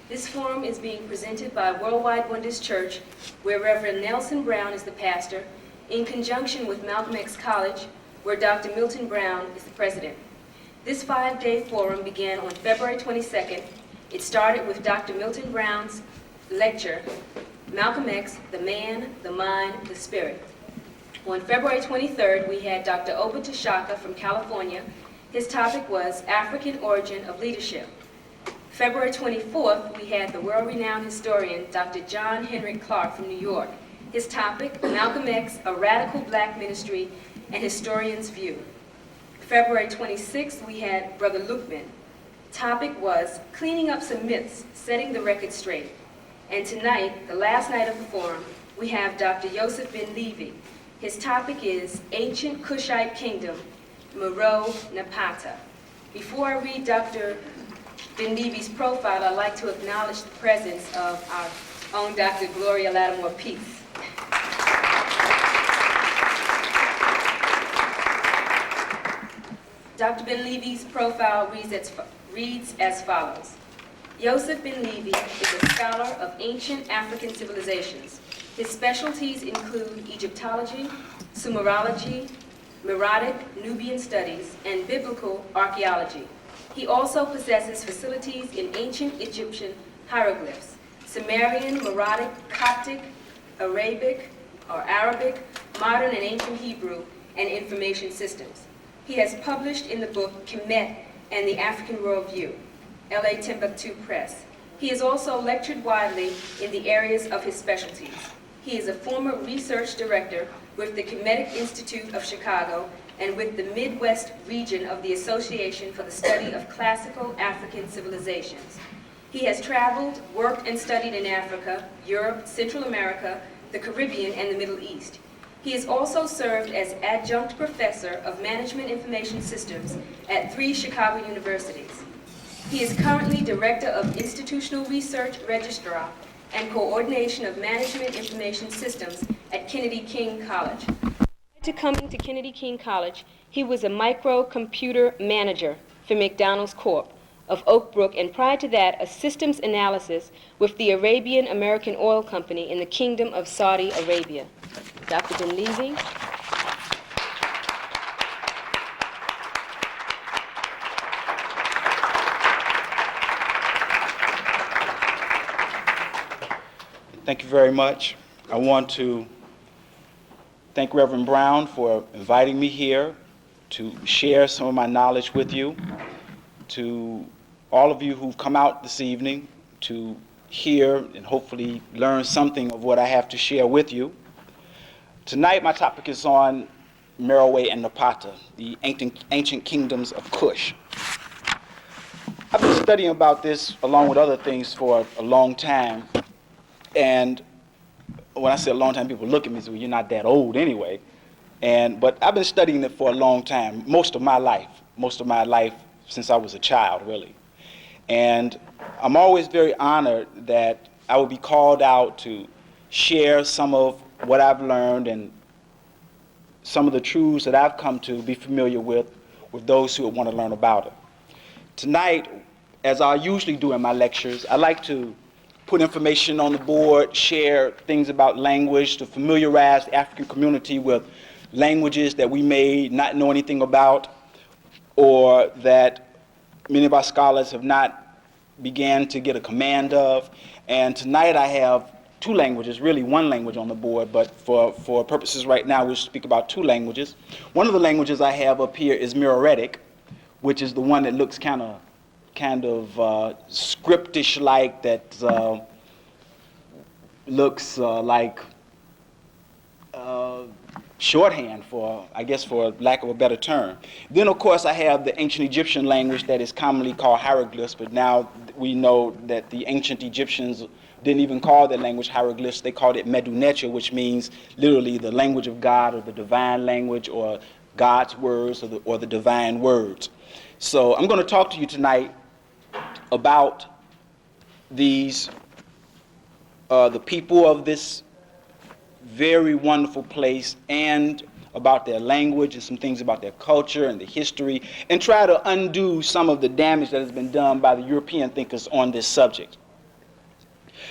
This forum is being presented by Worldwide Wonders Church, where Reverend Nelson Brown is the pastor, in conjunction with Malcolm X College, where Dr. Milton Brown is the president. This 5-day forum began on February 22nd. It started with Dr. Milton Brown's lecture, Malcolm X, the Man, the Mind, the Spirit. On February 23rd, we had Dr. Oba Tashaka from California. His topic was African Origin of Leadership. February 24th, we had the world-renowned historian, Dr. John Henrik Clark from New York. His topic, Malcolm X, a Radical Black Ministry and Historian's View. February 26th, we had Brother Lukman. Topic was Cleaning Up Some Myths, Setting the Record Straight. And tonight, the last night of the forum, we have Dr. Josef Ben Levi. His topic is Ancient Kushite Kingdom, Meroe and Napata. Before I read Dr. Ben Levi's profile, I'd like to acknowledge the presence of our own Dr. Gloria Lattimore Peace. Dr. Ben Levi's profile reads as follows. Josef Ben Levi is a scholar of ancient African civilizations. His specialties include Egyptology, Sumerology, Meroitic, Nubian studies, and biblical archaeology. He also possesses facilities in ancient Egyptian hieroglyphs, Sumerian, Meroitic, Coptic, Arabic, modern and ancient Hebrew, and information systems. He has published in the book Kemet and the African Worldview, LA Timbuktu Press. He has also lectured widely in the areas of his specialties. He is a former research director with the Kemetic Institute of Chicago and with the Midwest region of the Association for the Study of Classical African Civilizations. He has traveled, worked, and studied in Africa, Europe, Central America, the Caribbean, and the Middle East. He has also served as adjunct professor of management information systems at 3 Chicago universities. He is currently director of institutional research registrar and coordination of management information systems at Kennedy King College. Prior to coming to Kennedy King College, he was a microcomputer manager for McDonald's Corp. Of Oak Brook, and prior to that, a systems analysis with the Arabian American Oil Company in the Kingdom of Saudi Arabia. Dr. Ben Levi. Thank you very much. I want to thank Reverend Brown for inviting me here to share some of my knowledge with you, to all of you who've come out this evening to hear and hopefully learn something of what I have to share with you. Tonight my topic is on Meroe and Napata, the ancient kingdoms of Kush. I've been studying about this along with other things for a long time. And when I say a long time, people look at me and say, well, you're not that old anyway. But I've been studying it for a long time, most of my life since I was a child, really. And I'm always very honored that I will be called out to share some of what I've learned and some of the truths that I've come to be familiar with those who want to learn about it. Tonight, as I usually do in my lectures, I like to put information on the board, share things about language, to familiarize the African community with languages that we may not know anything about, or that many of our scholars have not began to get a command of. And tonight I have 2 languages, really 1 language on the board, but for purposes right now, we'll speak about 2 languages. One of the languages I have up here is Meroitic, which is the one that looks kind of scriptish-like, that looks like shorthand for lack of a better term. Then, of course, I have the ancient Egyptian language that is commonly called hieroglyphs, but now we know that the ancient Egyptians didn't even call their language hieroglyphs. They called it Medu Netcher, which means literally the language of God, or the divine language, or God's words, or the divine words. So I'm going to talk to you tonight about these, the people of this very wonderful place, and about their language and some things about their culture and the history, and try to undo some of the damage that has been done by the European thinkers on this subject.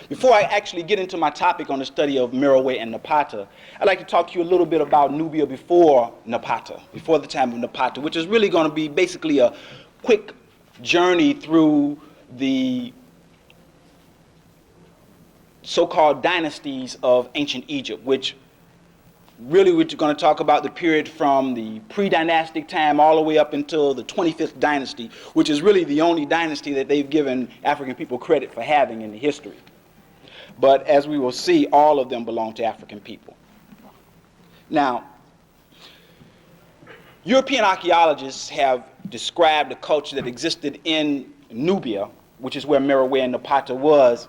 Before I actually get into my topic on the study of Meroe and Napata, I'd like to talk to you a little bit about Nubia before Napata, before the time of Napata, which is really going to be basically a quick journey through the so-called dynasties of ancient Egypt, which really we're going to talk about the period from the pre-dynastic time all the way up until the 25th dynasty, which is really the only dynasty that they've given African people credit for having in the history. But as we will see, all of them belong to African people. Now, European archaeologists have described the culture that existed in Nubia, which is where Meroe and Napata was,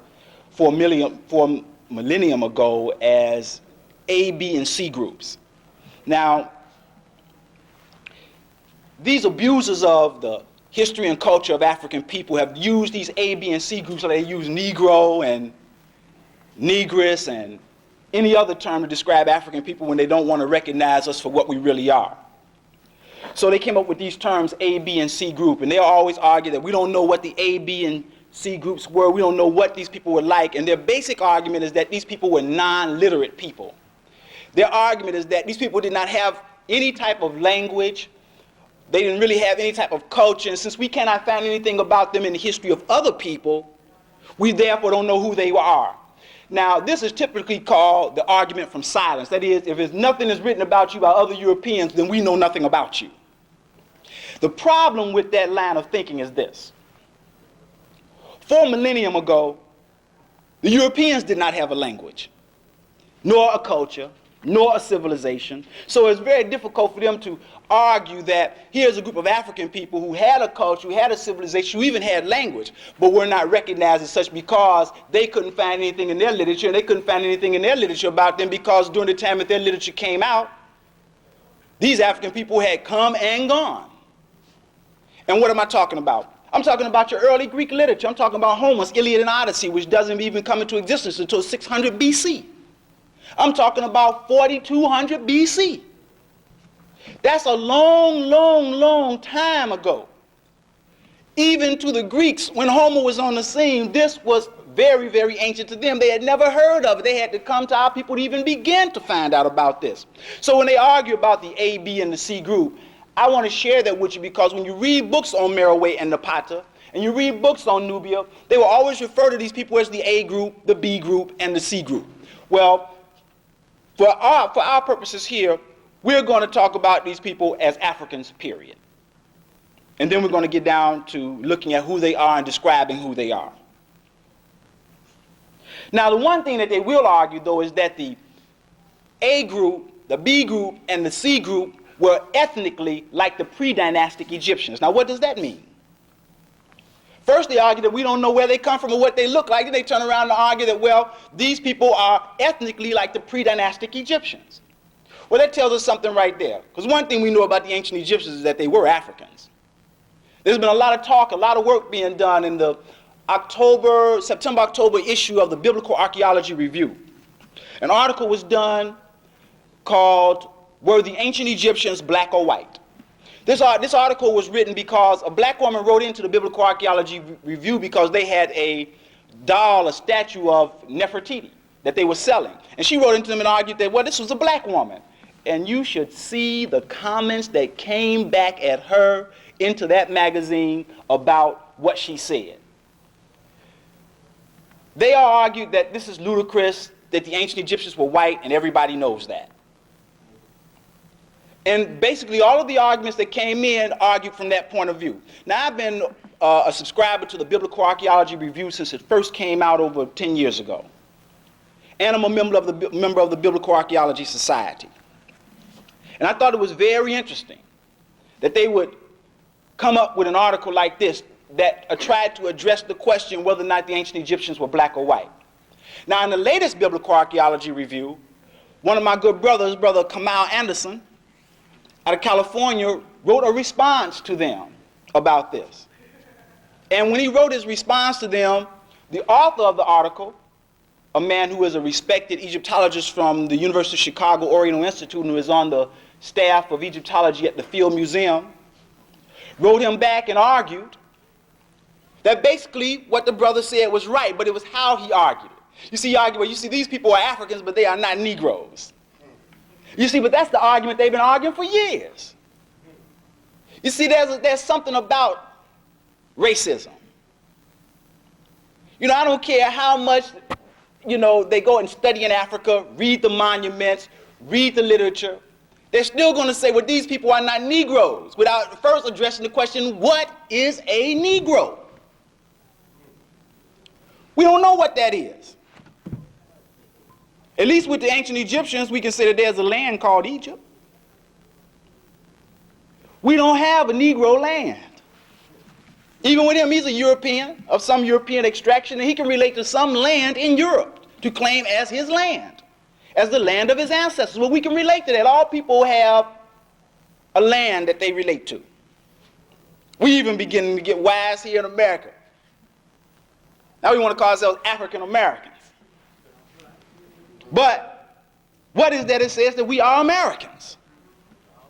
for a millennium ago as A, B, and C groups. Now, these abusers of the history and culture of African people have used these A, B, and C groups, so they use Negro and Negress and any other term to describe African people when they don't want to recognize us for what we really are. So they came up with these terms A, B, and C group, and they'll always argue that we don't know what the A, B, and C groups were, we don't know what these people were like, and their basic argument is that these people were non-literate people. Their argument is that these people did not have any type of language, they didn't really have any type of culture, and since we cannot find anything about them in the history of other people, we therefore don't know who they are. Now, this is typically called the argument from silence. That is, if nothing is written about you by other Europeans, then we know nothing about you. The problem with that line of thinking is this. 4 millennium ago, the Europeans did not have a language, nor a culture, nor a civilization. So it's very difficult for them to argue that here's a group of African people who had a culture, who had a civilization, who even had language, but were not recognized as such because they couldn't find anything in their literature, and they couldn't find anything in their literature about them because during the time that their literature came out, these African people had come and gone. And what am I talking about? I'm talking about your early Greek literature. I'm talking about Homer's Iliad and Odyssey, which doesn't even come into existence until 600 BC. I'm talking about 4200 BC. That's a long, long, long time ago. Even to the Greeks, when Homer was on the scene, this was very, very ancient to them. They had never heard of it. They had to come to our people to even begin to find out about this. So when they argue about the A, B, and the C group, I want to share that with you because when you read books on Meroe and Napata, and you read books on Nubia, they will always refer to these people as the A group, the B group, and the C group. Well, for our purposes here, we're going to talk about these people as Africans, period. And then we're going to get down to looking at who they are and describing who they are. Now, the one thing that they will argue, though, is that the A group, the B group, and the C group were ethnically like the pre-dynastic Egyptians. Now, what does that mean? First, they argue that we don't know where they come from or what they look like. Then they turn around and argue that, well, these people are ethnically like the pre-dynastic Egyptians. Well, that tells us something right there. Because one thing we know about the ancient Egyptians is that they were Africans. There's been a lot of talk, a lot of work being done in the September-October issue of the Biblical Archaeology Review. An article was done called, "Were the Ancient Egyptians Black or White?" This article was written because a black woman wrote into the Biblical Archaeology Review because they had a doll, a statue of Nefertiti that they were selling. And she wrote into them and argued that, well, this was a black woman. And you should see the comments that came back at her into that magazine about what she said. They all argued that this is ludicrous, that the ancient Egyptians were white, and everybody knows that. And basically all of the arguments that came in argued from that point of view. Now, I've been a subscriber to the Biblical Archaeology Review since it first came out over 10 years ago. And I'm a member of the Biblical Archaeology Society. And I thought it was very interesting that they would come up with an article like this that tried to address the question whether or not the ancient Egyptians were black or white. Now, in the latest Biblical Archaeology Review, one of my good brothers, Brother Kamal Anderson, out of California, wrote a response to them about this. And when he wrote his response to them, the author of the article, a man who is a respected Egyptologist from the University of Chicago Oriental Institute and who is on the staff of Egyptology at the Field Museum, wrote him back and argued That basically what the brother said was right, but it was how he argued it. You see, he argued, well, you see, these people are Africans, but they are not Negroes. You see, but that's the argument they've been arguing for years. You see, there's something about racism. You know, I don't care how much, you know, they go and study in Africa, read the monuments, read the literature. They're still going to say, well, these people are not Negroes, without first addressing the question, what is a Negro? We don't know what that is. At least with the ancient Egyptians, we can say that there's a land called Egypt. We don't have a Negro land. Even with him, he's a European, of some European extraction, and he can relate to some land in Europe to claim as his land, as the land of his ancestors. Well, we can relate to that. All people have a land that they relate to. We even beginning to get wise here in America. Now we want to call ourselves African Americans. But what is that it says that we are Americans?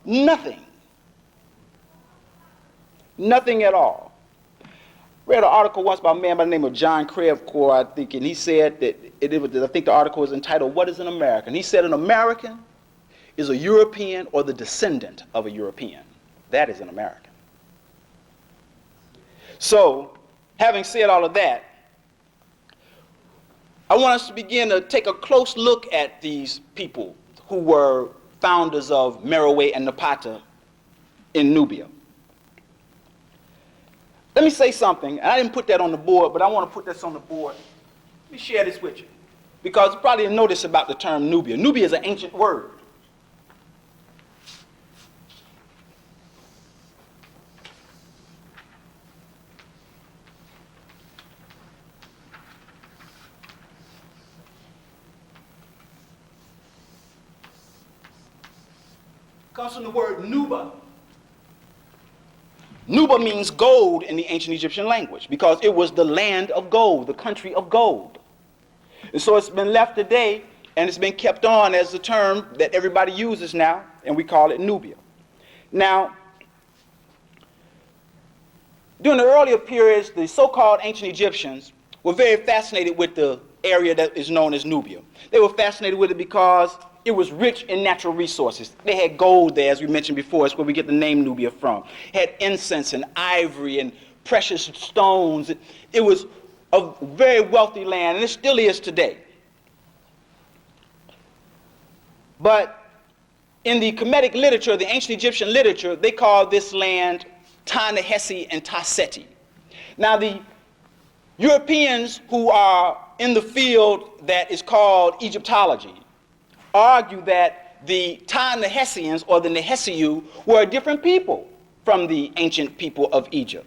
Nothing. Nothing at all. Read an article once by a man by the name of John Crevcore, I think, and he said that, I think the article was entitled, What is an American? He said an American is a European or the descendant of a European. That is an American. So, having said all of that, I want us to begin to take a close look at these people who were founders of Meroe and Napata in Nubia. Let me say something, and I didn't put that on the board, but I want to put this on the board. Let me share this with you, because you probably didn't know this about the term Nubia. Nubia is an ancient word. Comes from the word Nuba. Nuba means gold in the ancient Egyptian language because it was the land of gold, the country of gold. And so it's been left today and it's been kept on as the term that everybody uses now, and we call it Nubia. Now, during the earlier periods, the so-called ancient Egyptians were very fascinated with the area that is known as Nubia. They were fascinated with it because it was rich in natural resources. They had gold there, as we mentioned before. It's where we get the name Nubia from. It had incense and ivory and precious stones. It was a very wealthy land, and it still is today. But in the Kemetic literature, the ancient Egyptian literature, they called this land Ta-Nehesi and Ta-Seti. Now, the Europeans who are in the field that is called Egyptology argue that the Ta-Nehesians or the Nehesiu were a different people from the ancient people of Egypt.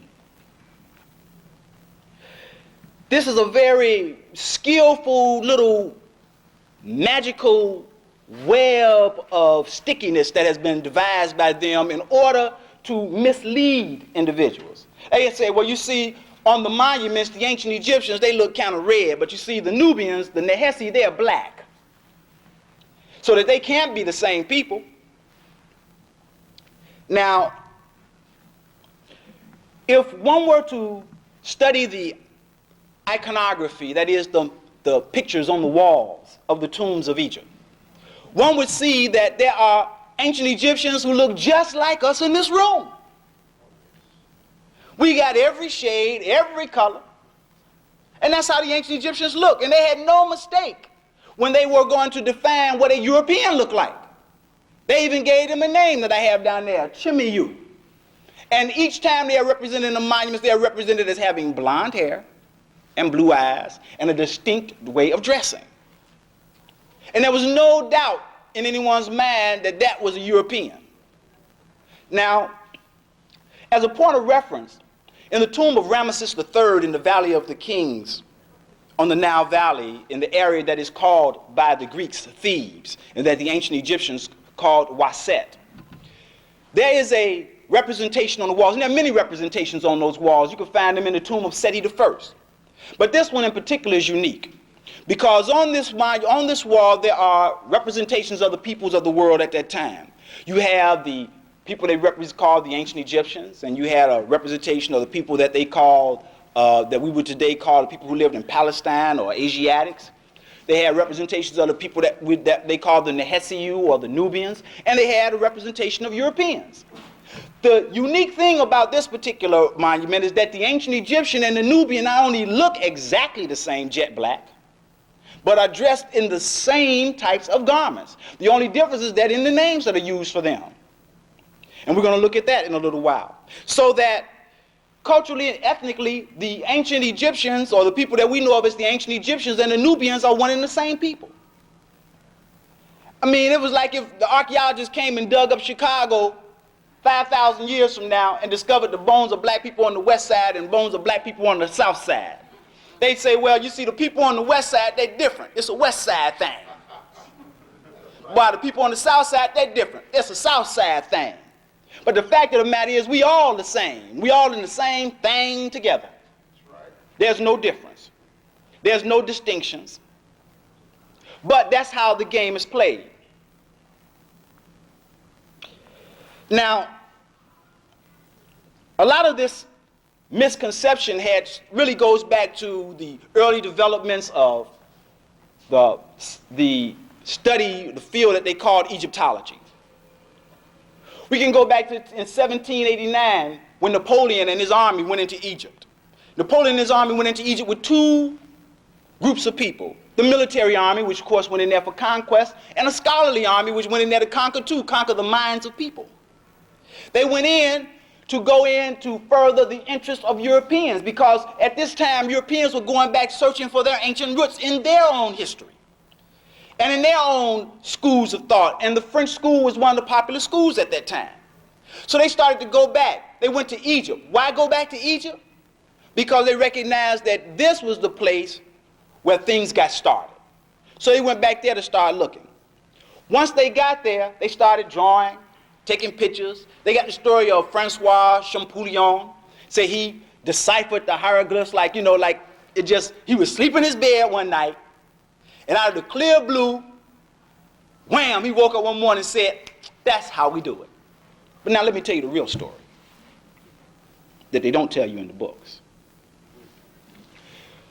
This is a very skillful little magical web of stickiness that has been devised by them in order to mislead individuals. They say, well, you see, on the monuments, the ancient Egyptians, they look kind of red, but you see the Nubians, the Nehesi, they're black. So that they can't be the same people. Now, if one were to study the iconography, that is the pictures on the walls of the tombs of Egypt, one would see that there are ancient Egyptians who look just like us in this room. We got every shade, every color, and that's how the ancient Egyptians look, and they had no mistake when they were going to define what a European looked like. They even gave them a name that I have down there, Chimiyu. And each time they are represented in the monuments, they are represented as having blonde hair and blue eyes and a distinct way of dressing. And there was no doubt in anyone's mind that that was a European. Now, as a point of reference, in the tomb of Ramesses III in the Valley of the Kings, on the Nile Valley, in the area that is called by the Greeks Thebes, and that the ancient Egyptians called Waset, there is a representation on the walls, and there are many representations on those walls. You can find them in the tomb of Seti I. But this one in particular is unique, because on this wall there are representations of the peoples of the world at that time. You have the people they called the ancient Egyptians, and you had a representation of the people that they called that we would today call the people who lived in Palestine or Asiatics. They had representations of the people that they called the Nehesiu or the Nubians, and they had a representation of Europeans. The unique thing about this particular monument is that the ancient Egyptian and the Nubian not only look exactly the same, jet black, but are dressed in the same types of garments. The only difference is that in the names that are used for them. And we're going to look at that in a little while. So that culturally and ethnically, the ancient Egyptians, or the people that we know of as the ancient Egyptians, and the Nubians are one and the same people. I mean, it was like if the archaeologists came and dug up Chicago 5,000 years from now and discovered the bones of black people on the west side and bones of black people on the south side. They'd say, well, you see, the people on the west side, they're different. It's a west side thing. While the people on the south side, they're different. It's a south side thing. But the fact of the matter is, we all the same. We all in the same thing together. That's right. There's no difference. There's no distinctions. But that's how the game is played. Now, a lot of this misconception really goes back to the early developments of the study, the field that they called Egyptology. We can go back to in 1789 when Napoleon and his army went into Egypt. Napoleon and his army went into Egypt with two groups of people. The military army, which of course went in there for conquest, and a scholarly army, which went in there to conquer the minds of people. They went in to further the interests of Europeans, because at this time Europeans were going back searching for their ancient roots in their own history and in their own schools of thought. And the French school was one of the popular schools at that time. So they started to go back. They went to Egypt. Why go back to Egypt? Because they recognized that this was the place where things got started. So they went back there to start looking. Once they got there, they started drawing, taking pictures. They got the story of Francois Champollion. Say he deciphered the hieroglyphs he was sleeping in his bed one night, and out of the clear blue, wham, he woke up one morning and said, that's how we do it. But now let me tell you the real story that they don't tell you in the books.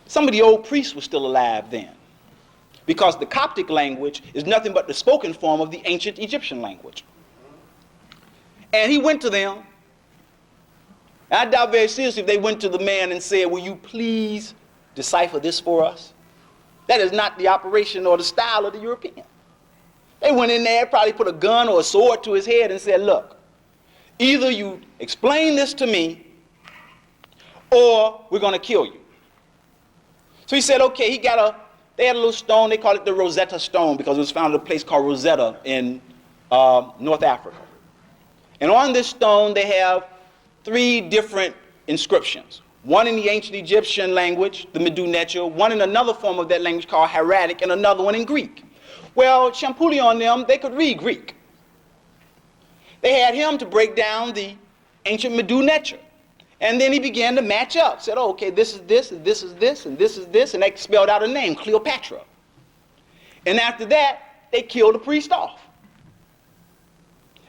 Some of the old priests were still alive then, because the Coptic language is nothing but the spoken form of the ancient Egyptian language. And he went to them. And I doubt very seriously if they went to the man and said, will you please decipher this for us? That is not the operation or the style of the European. They went in there, probably put a gun or a sword to his head and said, look, either you explain this to me or we're going to kill you. So he said, okay, they had a little stone, they call it the Rosetta Stone because it was found at a place called Rosetta in North Africa. And on this stone they have 3 different inscriptions. One in the ancient Egyptian language, the Medu Netcher, one in another form of that language called Hieratic, and another one in Greek. Well, Champollion and them, they could read Greek. They had him to break down the ancient Medu Netcher. And then he began to match up. Said, oh, okay, this is this, and this is this, and this is this, and they spelled out a name, Cleopatra. And after that, they killed the priest off.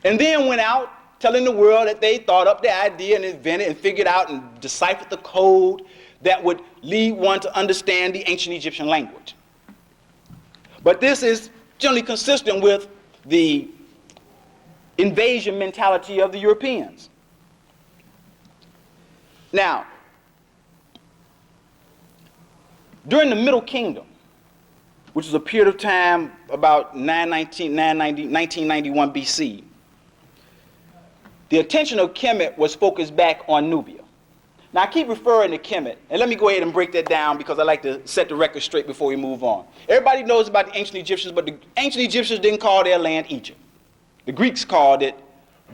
And then went out telling the world that they thought up the idea and invented and figured out and deciphered the code that would lead one to understand the ancient Egyptian language. But this is generally consistent with the invasion mentality of the Europeans. Now, during the Middle Kingdom, which is a period of time about 1991 BC, the attention of Kemet was focused back on Nubia. Now I keep referring to Kemet, and let me go ahead and break that down because I like to set the record straight before we move on. Everybody knows about the ancient Egyptians, but the ancient Egyptians didn't call their land Egypt. The Greeks called it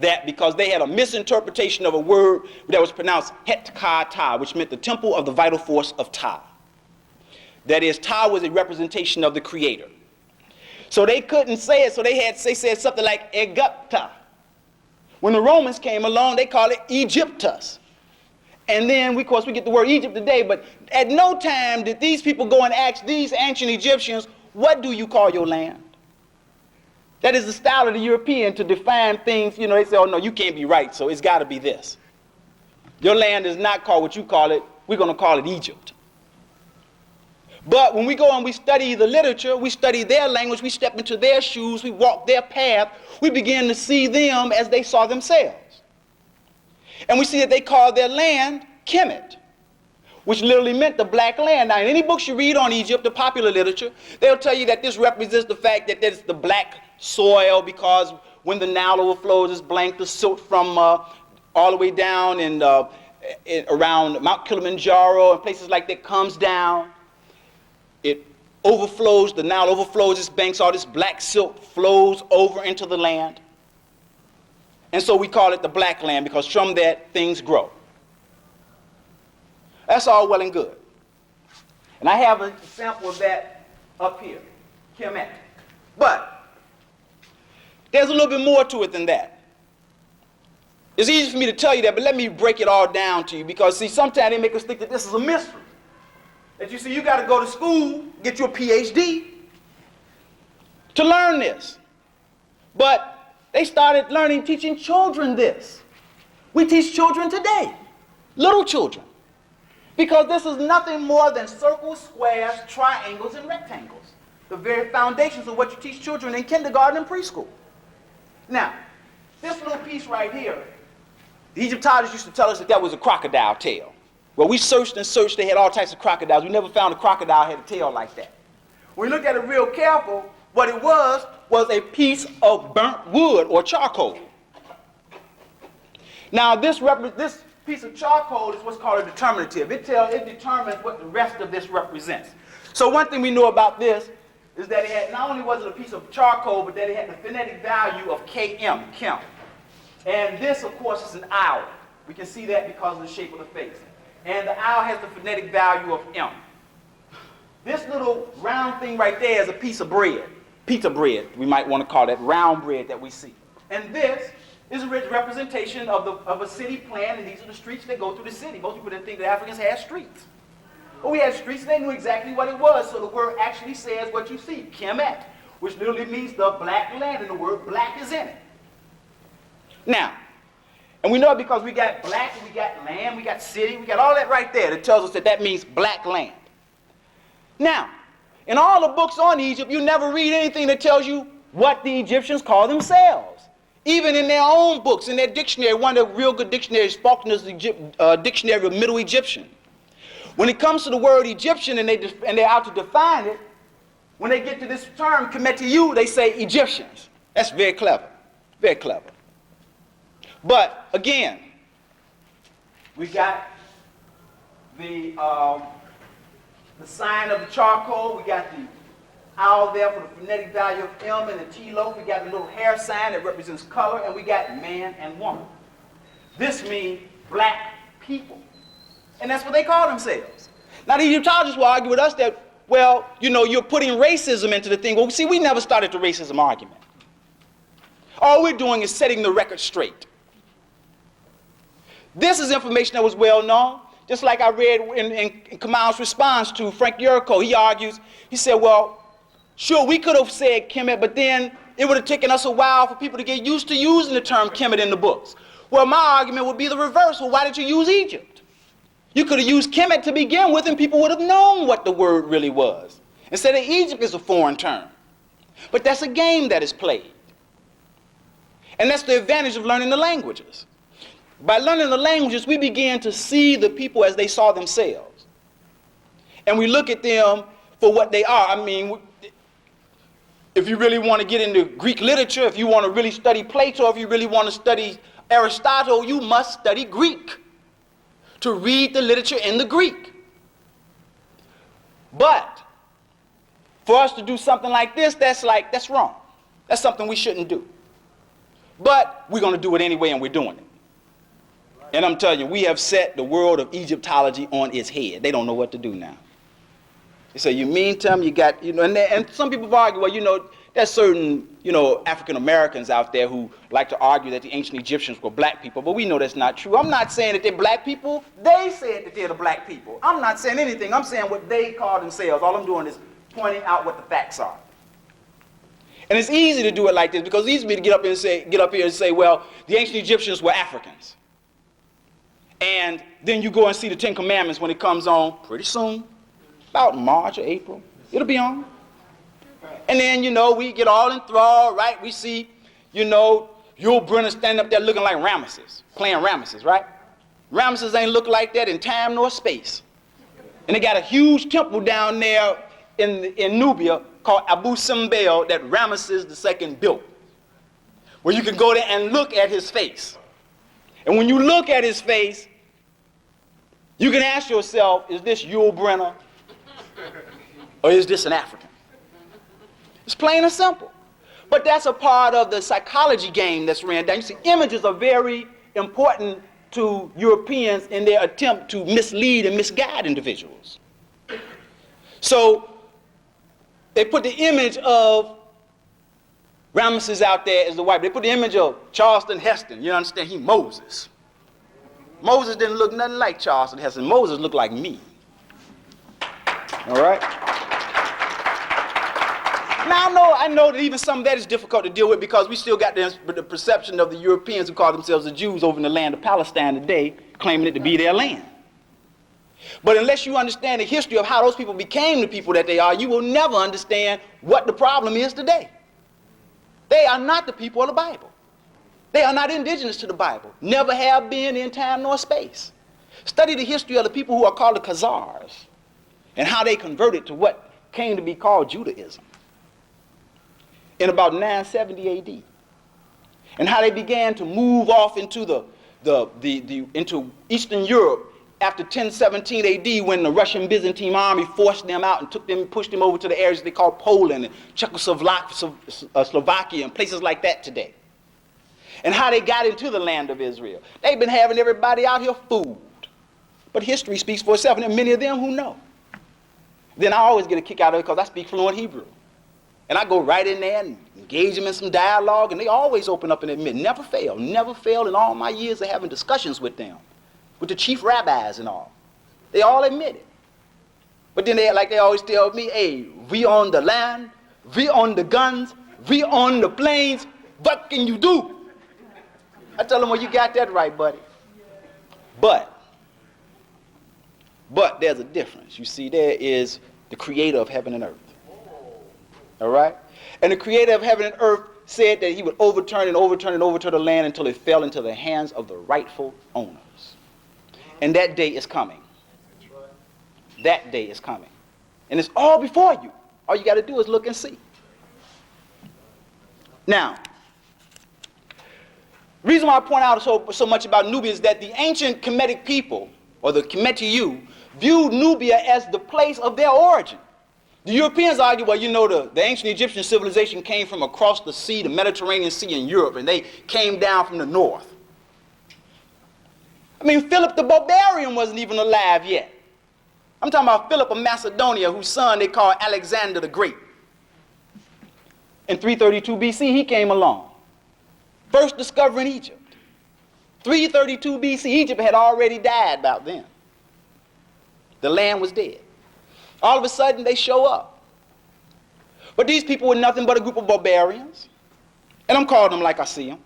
that because they had a misinterpretation of a word that was pronounced Het-Ka-Ta, which meant the temple of the vital force of Ta. That is, Ta was a representation of the creator. So they couldn't say it, so they said something like Egypta. When the Romans came along, they called it Egyptus. And then, of course, we get the word Egypt today, but at no time did these people go and ask these ancient Egyptians, what do you call your land? That is the style of the European to define things. You know, they say, oh no, you can't be right, so it's got to be this. Your land is not called what you call it. we're going to call it Egypt. But when we go and we study the literature, we study their language, we step into their shoes, we walk their path, we begin to see them as they saw themselves. And we see that they called their land Kemet, which literally meant the black land. Now, in any books you read on Egypt, the popular literature, they'll tell you that this represents the fact that it's the black soil because when the Nile overflows, it's blank the silt from all the way down and around Mount Kilimanjaro and places like that comes down. It overflows, the Nile overflows its banks, all this black silt flows over into the land. And so we call it the black land because from that things grow. That's all well and good. And I have an example of that up here, Kemet. But there's a little bit more to it than that. It's easy for me to tell you that, but let me break it all down to you because, see, sometimes they make us think that this is a mystery. That you see, you got to go to school, get your PhD to learn this. But they started teaching children this. We teach children today, little children, because this is nothing more than circles, squares, triangles, and rectangles. The very foundations of what you teach children in kindergarten and preschool. Now, this little piece right here, the Egyptologists used to tell us that that was a crocodile tail. Well, we searched and searched, they had all types of crocodiles. We never found a crocodile had a tail like that. When we looked at it real careful, what it was a piece of burnt wood or charcoal. Now, this piece of charcoal is what's called a determinative. It determines what the rest of this represents. So one thing we know about this is that it had, not only was it a piece of charcoal, but that it had the phonetic value of Km, Kem. And this, of course, is an owl. We can see that because of the shape of the face. And the owl has the phonetic value of M. This little round thing right there is a piece of bread, pita bread, we might want to call that round bread that we see. And this is a representation of a city plan, and these are the streets that go through the city. Most people didn't think that Africans had streets. But we had streets, and they knew exactly what it was, so the word actually says what you see, Kemet, which literally means the black land, and the word black is in it. Now, and we know it because we got black, we got land, we got city, we got all that right there that tells us that that means black land. Now, in all the books on Egypt, you never read anything that tells you what the Egyptians call themselves. Even in their own books, in their dictionary, one of the real good dictionaries, Faulkner's Dictionary of Middle Egyptian. When it comes to the word Egyptian and they're out to define it, when they get to this term, Kemet, they say Egyptians. That's very clever, very clever. But again, we got the sign of the charcoal. We got the owl there for the phonetic value of M and the T-loaf. We got the little hair sign that represents color, and we got man and woman. This means black people. And that's what they call themselves. Now, the Egyptologists will argue with us that, well, you know, you're putting racism into the thing. Well, see, we never started the racism argument. All we're doing is setting the record straight. This is information that was well known. Just like I read in Kamal's response to Frank Yurko, he argues, he said, well, sure, we could have said Kemet, but then it would have taken us a while for people to get used to using the term Kemet in the books. Well, my argument would be the reverse. Well, why did you use Egypt? You could have used Kemet to begin with, and people would have known what the word really was. Instead of Egypt is a foreign term. But that's a game that is played. And that's the advantage of learning the languages. By learning the languages, we begin to see the people as they saw themselves. And we look at them for what they are. I mean, if you really want to get into Greek literature, if you want to really study Plato, if you really want to study Aristotle, you must study Greek to read the literature in the Greek. But for us to do something like this, that's wrong. That's something we shouldn't do. But we're going to do it anyway, and we're doing it. And I'm telling you, we have set the world of Egyptology on its head. They don't know what to do now. They say, you mean to them, you got, you know, and some people argue, well, you know, there's certain, you know, African Americans out there who like to argue that the ancient Egyptians were black people, but we know that's not true. I'm not saying that they're black people. They said that they're the black people. I'm not saying anything. I'm saying what they call themselves. All I'm doing is pointing out what the facts are. And it's easy to do it like this because it's easy to get up here and say, well, the ancient Egyptians were Africans. And then you go and see the Ten Commandments when it comes on pretty soon, about March or April. It'll be on. And then, we get all enthralled, right? We see, Yul Brynner standing up there looking like Ramesses, playing Ramesses, right? Ramesses ain't look like that in time nor space. And they got a huge temple down there in Nubia called Abu Simbel that Ramesses II built, where you can go there and look at his face. And when you look at his face, you can ask yourself, is this Yul Brynner or is this an African? It's plain and simple. But that's a part of the psychology game that's ran down. You see, images are very important to Europeans in their attempt to mislead and misguide individuals. So they put the image of Ramesses out there as the white. They put the image of Charleston Heston. You understand? He Moses. Moses didn't look nothing like Charleston Heston. Moses looked like me. All right? Now, I know that even some of that is difficult to deal with because we still got the perception of the Europeans who call themselves the Jews over in the land of Palestine today, claiming it to be their land. But unless you understand the history of how those people became the people that they are, you will never understand what the problem is today. They are not the people of the Bible. They are not indigenous to the Bible. Never have been in time nor space. Study the history of the people who are called the Khazars and how they converted to what came to be called Judaism in about 970 AD, and how they began to move off into into Eastern Europe after 1017 AD, when the Russian Byzantine army forced them out and pushed them over to the areas they call Poland and Czechoslovakia and places like that today, and how they got into the land of Israel. They've been having everybody out here fooled, but history speaks for itself, and there are many of them who know. Then I always get a kick out of it because I speak fluent Hebrew. And I go right in there and engage them in some dialogue, and they always open up and admit, never fail in all my years of having discussions with them, with the chief rabbis and all. They all admit it. But then they always tell me, hey, we own the land, we own the guns, we own the planes, what can you do? I tell them, well, you got that right, buddy. But there's a difference. You see, there is the creator of heaven and earth. All right? And the creator of heaven and earth said that he would overturn the land until it fell into the hands of the rightful owners. And that day is coming. That day is coming. And it's all before you. All you got to do is look and see. Now, the reason why I point out so much about Nubia is that the ancient Kemetic people, or the Kemetiyu, viewed Nubia as the place of their origin. The Europeans argue, well, the ancient Egyptian civilization came from across the sea, the Mediterranean Sea in Europe, and they came down from the north. I mean, Philip the Barbarian wasn't even alive yet. I'm talking about Philip of Macedonia, whose son they call Alexander the Great. In 332 BC, he came along. First discovering Egypt. 332 BC, Egypt had already died about then. The land was dead. All of a sudden, they show up. But these people were nothing but a group of barbarians. And I'm calling them like I see them.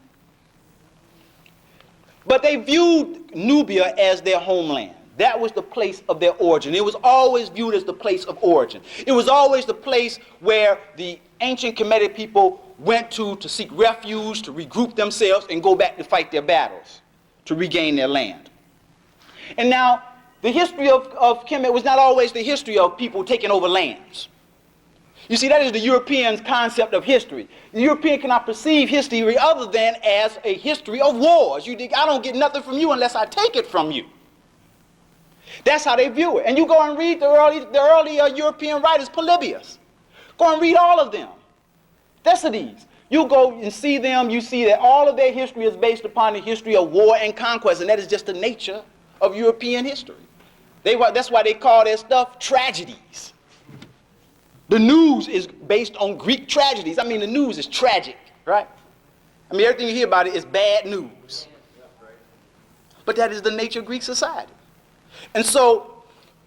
But they viewed Nubia as their homeland. That was the place of their origin. It was always viewed as the place of origin. It was always the place where the ancient Kemetic people went to seek refuge, to regroup themselves, and go back to fight their battles, to regain their land. And now, the history of Kemet was not always the history of people taking over lands. You see, that is the European's concept of history. The European cannot perceive history other than as a history of wars. You think, I don't get nothing from you unless I take it from you. That's how they view it. And you go and read the early European writers, Polybius. Go and read all of them. Thucydides. You go and see them, you see that all of their history is based upon the history of war and conquest, and that is just the nature of European history. That's why they call their stuff tragedies. The news is based on Greek tragedies. I mean, the news is tragic, right? I mean, everything you hear about it is bad news. But that is the nature of Greek society. And so,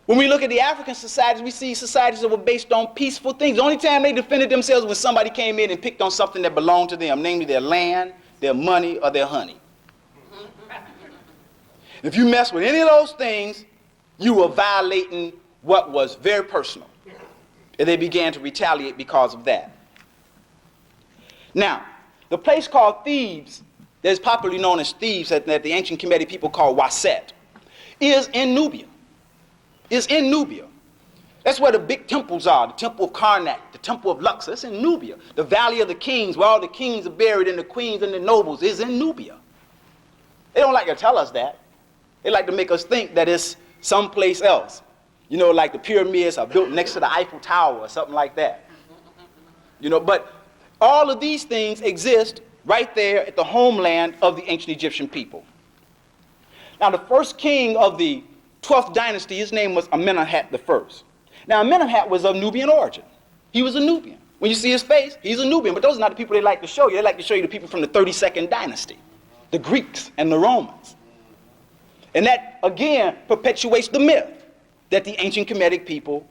when we look at the African societies, we see societies that were based on peaceful things. The only time they defended themselves was when somebody came in and picked on something that belonged to them, namely their land, their money, or their honey. If you mess with any of those things, you were violating what was very personal. And they began to retaliate because of that. Now, the place called Thebes, that is popularly known as Thebes, that the ancient Kemetic people call Waset, is in Nubia. Is in Nubia. That's where the big temples are, the temple of Karnak, the temple of Luxor. It's in Nubia. The valley of the kings, where all the kings are buried and the queens and the nobles, is in Nubia. They don't like to tell us that. They like to make us think that it's someplace else. You know, like the pyramids are built next to the Eiffel Tower or something like that. You know, but all of these things exist right there at the homeland of the ancient Egyptian people. Now, the first king of the 12th dynasty, his name was Amenemhat I. Now, Amenemhat was of Nubian origin. He was a Nubian. When you see his face, he's a Nubian. But those are not the people they like to show you. They like to show you the people from the 32nd dynasty, the Greeks and the Romans. And that, again, perpetuates the myth that the ancient Kemetic people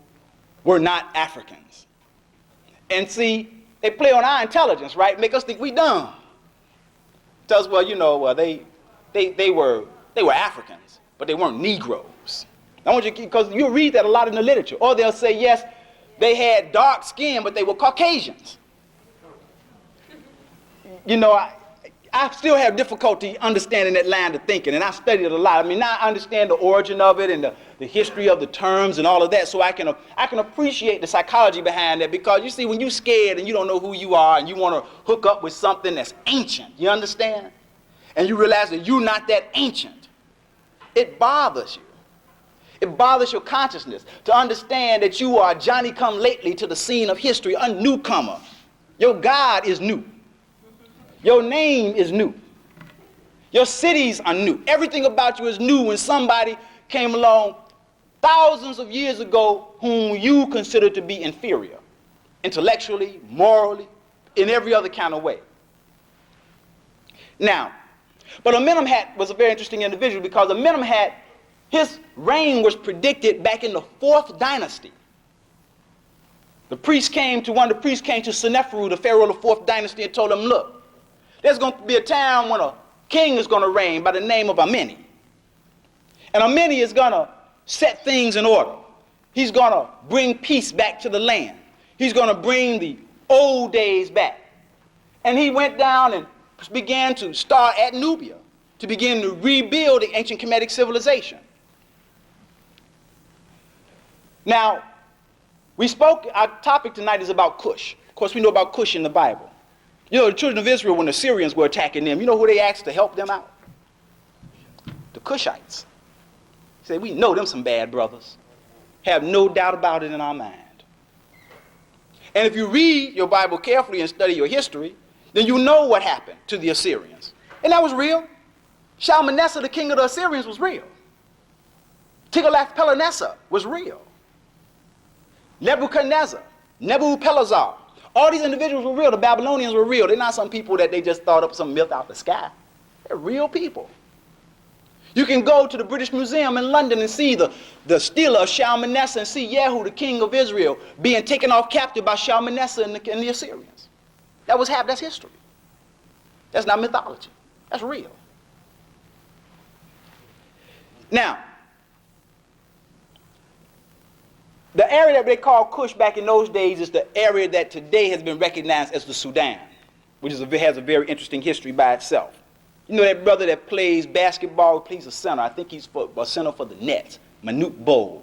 were not Africans. And see, they play on our intelligence, right? Make us think we dumb. Tell us, well, you know, they were Africans, but they weren't Negroes. I want you, because you read that a lot in the literature. Or they'll say, yes, they had dark skin, but they were Caucasians. You know, I still have difficulty understanding that line of thinking, and I studied it a lot. I mean, now I understand the origin of it and the history of the terms and all of that, so I can appreciate the psychology behind that, because you see, when you're scared and you don't know who you are and you want to hook up with something that's ancient, you understand? And you realize that you're not that ancient. It bothers you. It bothers your consciousness to understand that you are Johnny-come-lately to the scene of history, a newcomer. Your God is new. Your name is new. Your cities are new. Everything about you is new when somebody came along thousands of years ago whom you consider to be inferior, intellectually, morally, in every other kind of way. Now, but Amenemhat was a very interesting individual, because Amenemhat, his reign was predicted back in the 4th dynasty. One of the priests came to Seneferu, the pharaoh of the 4th dynasty, and told him, look, there's going to be a time when a king is going to reign by the name of Ameni. And Ameni is going to set things in order. He's going to bring peace back to the land. He's going to bring the old days back. And he went down and began to start at Nubia to begin to rebuild the ancient Kemetic civilization. Now, our topic tonight is about Kush. Of course, we know about Kush in the Bible. You know, the children of Israel, when the Syrians were attacking them, you know who they asked to help them out? The Kushites. He said, we know them some bad brothers. Have no doubt about it in our mind. And if you read your Bible carefully and study your history, then you know what happened to the Assyrians. And that was real. Shalmaneser, the king of the Assyrians, was real. Tiglath-Pileser was real. Nebuchadnezzar, Nebuchadnezzar, all these individuals were real. The Babylonians were real. They're not some people that they just thought up some myth out the sky. They're real people. You can go to the British Museum in London and see the stela of Shalmaneser and see Yehu, the king of Israel, being taken off captive by Shalmaneser and the Assyrians. That's history. That's not mythology. That's real. Now, the area that they called Kush back in those days is the area that today has been recognized as the Sudan, which has a very interesting history by itself. You know that brother that plays basketball, plays a center. I think he's a center for the Nets, Manute Bol.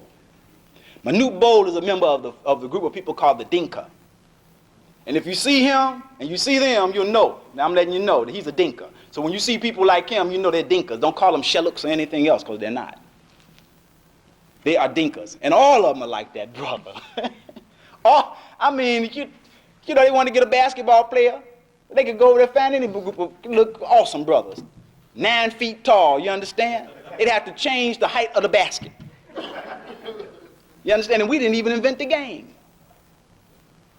Manute Bol is a member of the group of people called the Dinka. And if you see him and you see them, you'll know. Now I'm letting you know that he's a Dinka. So when you see people like him, you know they're Dinkas. Don't call them Shelluks or anything else, because they're not. They are Dinkas. And all of them are like that, brother. You know, they want to get a basketball player. They could go over there and find any group of look awesome brothers. 9 feet tall, you understand? They'd have to change the height of the basket. You understand? And we didn't even invent the game.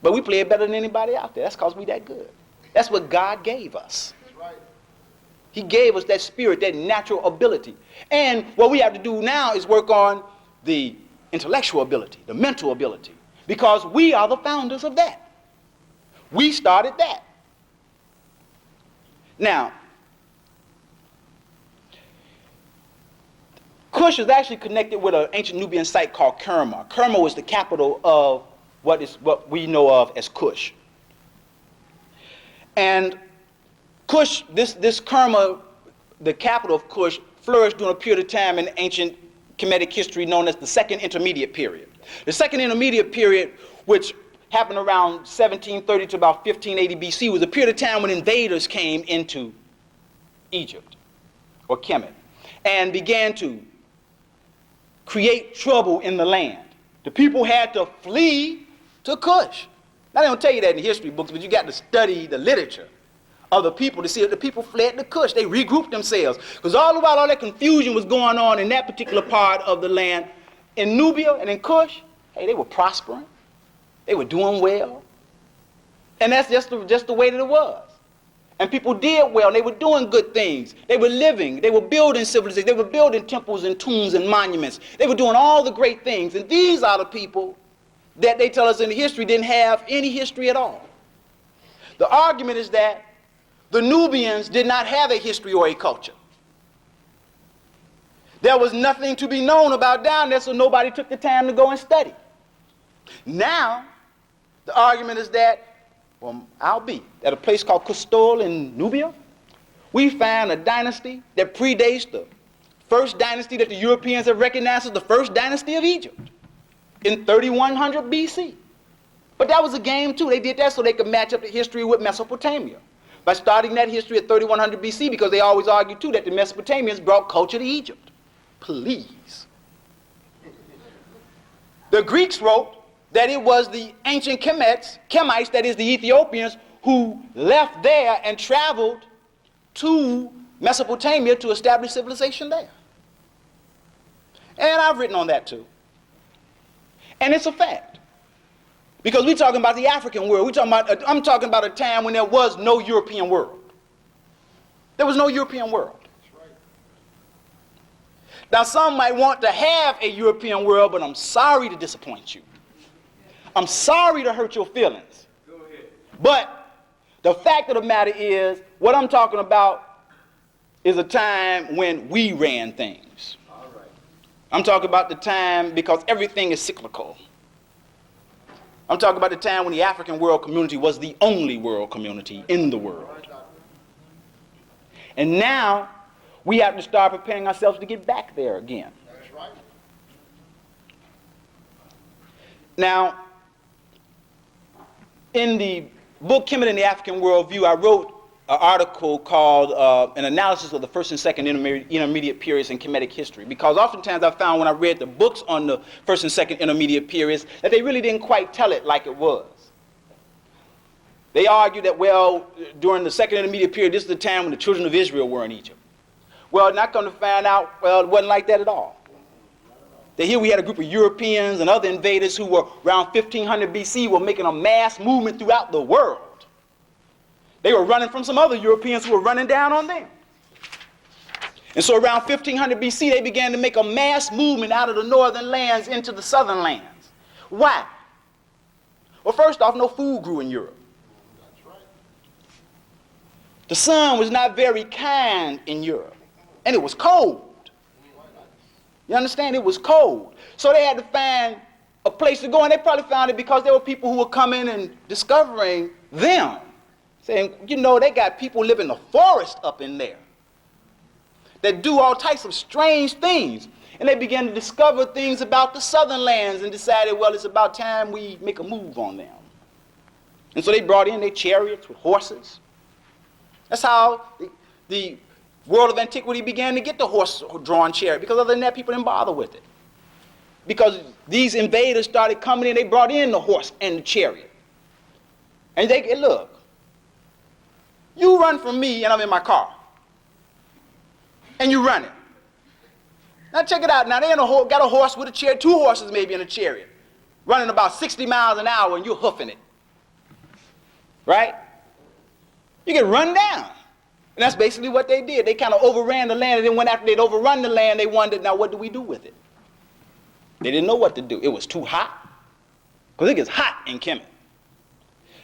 But we play it better than anybody out there. That's because we that good. That's what God gave us. He gave us that spirit, that natural ability. And what we have to do now is work on the intellectual ability, the mental ability, because we are the founders of that. We started that. Now, Kush is actually connected with an ancient Nubian site called Kerma. Kerma was the capital of what we know of as Kush. And Kush, this Kerma, the capital of Kush, flourished during a period of time in ancient Kemetic history known as the Second Intermediate Period. The Second Intermediate Period, which happened around 1730 to about 1580 BC, was a period of time when invaders came into Egypt, or Kemet, and began to create trouble in the land. The people had to flee to Kush. Now, they don't tell you that in history books, but you got to study the literature of the people to see that the people fled to Kush. They regrouped themselves. Because all the while all that confusion was going on in that particular part of the land, in Nubia and in Kush, hey, they were prospering. They were doing well. And that's just the way that it was. And people did well, and they were doing good things. They were living, they were building civilizations, they were building temples and tombs and monuments. They were doing all the great things. And these are the people that they tell us in the history didn't have any history at all. The argument is that the Nubians did not have a history or a culture. There was nothing to be known about down there, so nobody took the time to go and study. Now, the argument is that, well, I'll be at a place called Kashta in Nubia. We found a dynasty that predates the first dynasty that the Europeans have recognized as the first dynasty of Egypt in 3100 BC. But that was a game too. They did that so they could match up the history with Mesopotamia by starting that history at 3100 BC, because they always argue too that the Mesopotamians brought culture to Egypt. Please. The Greeks wrote that it was the ancient Kemites, that is the Ethiopians, who left there and traveled to Mesopotamia to establish civilization there. And I've written on that too. And it's a fact. Because we're talking about the African world. I'm talking about a time when there was no European world. There was no European world. Now, some might want to have a European world, but I'm sorry to disappoint you. I'm sorry to hurt your feelings. Go ahead. But the fact of the matter is, what I'm talking about is a time when we ran things. All right. I'm talking about the time, because everything is cyclical. I'm talking about the time when the African world community was the only world community in the world. And now, we have to start preparing ourselves to get back there again. That's right. Now, in the book Kemet and the African Worldview, I wrote an article called An Analysis of the First and Second Intermediate Periods in Kemetic History, because oftentimes I found when I read the books on the First and Second Intermediate Periods that they really didn't quite tell it like it was. They argued that, well, during the Second Intermediate Period, this is the time when the children of Israel were in Egypt. Well, not going to find out, well, it wasn't like that at all. That here we had a group of Europeans and other invaders who were around 1500 BC were making a mass movement throughout the world. They were running from some other Europeans who were running down on them. And so around 1500 BC, they began to make a mass movement out of the northern lands into the southern lands. Why? Well, first off, no food grew in Europe. That's right. The sun was not very kind in Europe. And it was cold. You understand? It was cold. So they had to find a place to go, and they probably found it because there were people who were coming and discovering them. Saying, you know, they got people living in the forest up in there that do all types of strange things. And they began to discover things about the southern lands and decided, well, it's about time we make a move on them. And so they brought in their chariots with horses. That's how the world of antiquity began to get the horse-drawn chariot, because other than that, people didn't bother with it. Because these invaders started coming in, they brought in the horse and the chariot. And they look, you run from me and I'm in my car. And you run it. Now check it out. Now they got a horse with a chariot, two horses maybe in a chariot, running about 60 miles an hour, and you're hoofing it. Right? You get run down. And that's basically what they did. They kind of overran the land, and then when after they'd overrun the land, they wondered, now what do we do with it? They didn't know what to do. It was too hot. Because it gets hot in Kemet.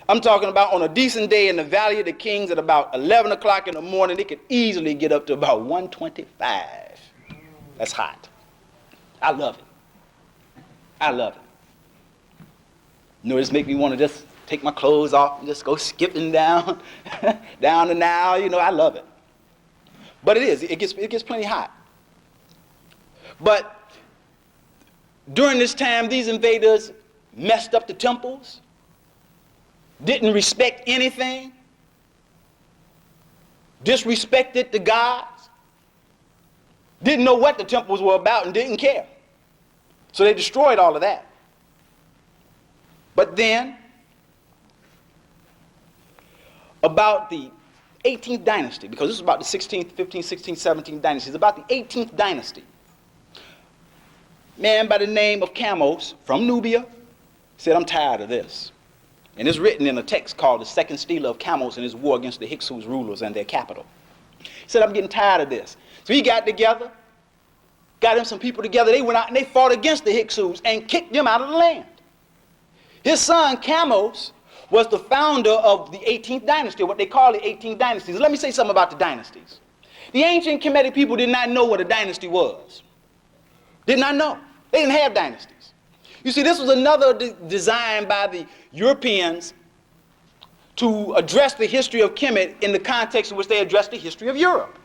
I'm talking about on a decent day in the Valley of the Kings at about 11 o'clock in the morning, it could easily get up to about 125. That's hot. I love it. I love it. You know, this make me want to just take my clothes off and just go skipping down, down the Nile. You know, I love it. But it gets plenty hot. But during this time, these invaders messed up the temples, didn't respect anything, disrespected the gods, didn't know what the temples were about and didn't care. So they destroyed all of that. But then, about the 18th dynasty, because this is about the 16th, 15th, 16th, 17th dynasties, about the 18th dynasty, a man by the name of Amos from Nubia said, I'm tired of this. And it's written in a text called The Second Stela of Amos in his war against the Hyksos rulers and their capital. He said, I'm getting tired of this. So he got together, got him some people together. They went out and they fought against the Hyksos and kicked them out of the land. His son, Amos, was the founder of the 18th dynasty, what they call the 18th dynasties. Let me say something about the dynasties. The ancient Kemetic people did not know what a dynasty was. Did not know. They didn't have dynasties. You see, this was another design by the Europeans to address the history of Kemet in the context in which they addressed the history of Europe.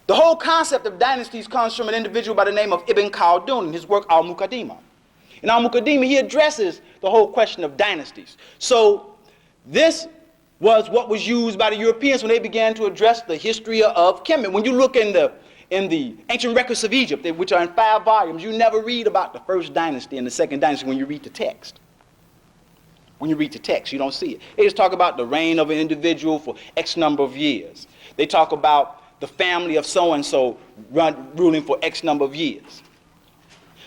The whole concept of dynasties comes from an individual by the name of Ibn Khaldun in his work Al-Muqaddimah. In Al-Muqaddimah, he addresses the whole question of dynasties. So this was what was used by the Europeans when they began to address the history of Kemet. When you look in the ancient records of Egypt, which are in 5 volumes, you never read about the first dynasty and the second dynasty when you read the text. When you read the text, you don't see it. They just talk about the reign of an individual for X number of years. They talk about the family of so-and-so ruling for X number of years.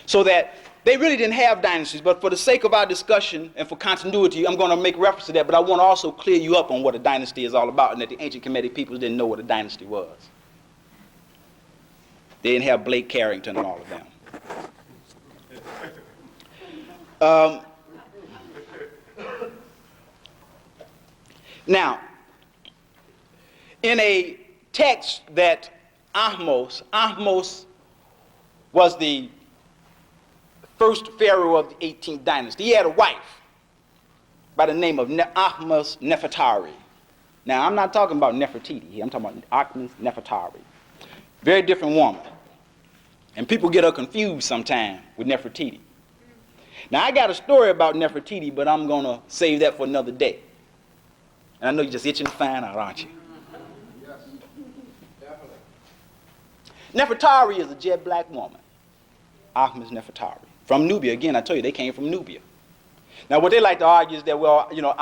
So that they really didn't have dynasties, but for the sake of our discussion and for continuity, I'm going to make reference to that, but I want to also clear you up on what a dynasty is all about and that the ancient Kemetic peoples didn't know what a dynasty was. They didn't have Blake Carrington and all of them. Now, in a text that Amos was the first pharaoh of the 18th dynasty. He had a wife by the name of Ahmes Nefertari. Now, I'm not talking about Nefertiti here. I'm talking about Ahmes Nefertari. Very different woman. And people get her confused sometimes with Nefertiti. Now, I got a story about Nefertiti, but I'm going to save that for another day. And I know you're just itching to find out, aren't you? Yes, definitely. Nefertari is a jet black woman. Ahmes Nefertari. From Nubia. Again, I told you, they came from Nubia. Now, what they like to argue is that, well, you know,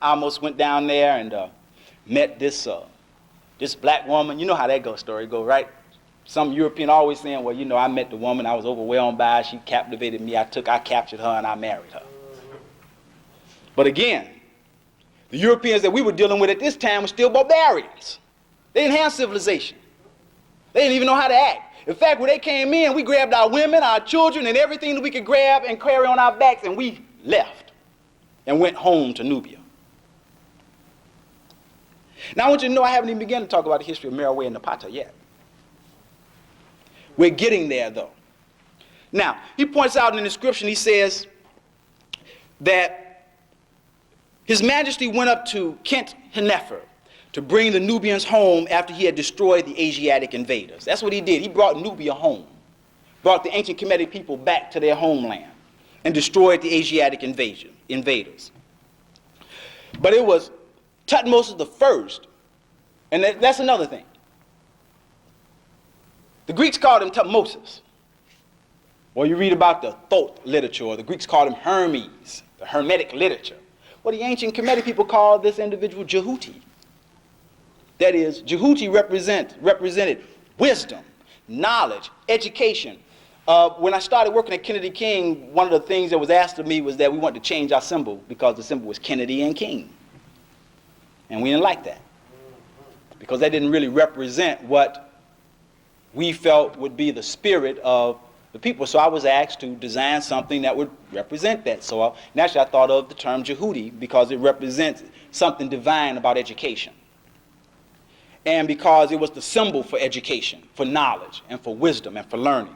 Amos went down there and met this black woman. You know how that story go, right? Some European always saying, well, you know, I met the woman, I was overwhelmed by her, she captivated me, I captured her, and I married her. But again, the Europeans that we were dealing with at this time were still barbarians. They didn't have civilization. They didn't even know how to act. In fact, when they came in, we grabbed our women, our children, and everything that we could grab and carry on our backs, and we left and went home to Nubia. Now, I want you to know I haven't even begun to talk about the history of Meroe and Napata yet. We're getting there, though. Now, he points out in the inscription, he says that His Majesty went up to Kent Henefer to bring the Nubians home after he had destroyed the Asiatic invaders. That's what he did. He brought Nubia home, brought the ancient Kemetic people back to their homeland, and destroyed the Asiatic invaders. But it was Tutmosis I, and that's another thing. The Greeks called him Tutmosis. Or you read about the Thoth literature, or the Greeks called him Hermes, the Hermetic literature. Well, the ancient Kemetic people called this individual Jehuti. That is, Jehuti represented wisdom, knowledge, education. When I started working at Kennedy King, one of the things that was asked of me was that we wanted to change our symbol because the symbol was Kennedy and King. And we didn't like that because that didn't really represent what we felt would be the spirit of the people. So I was asked to design something that would represent that. So naturally I thought of the term Jehuti because it represents something divine about education. And because it was the symbol for education, for knowledge, and for wisdom, and for learning.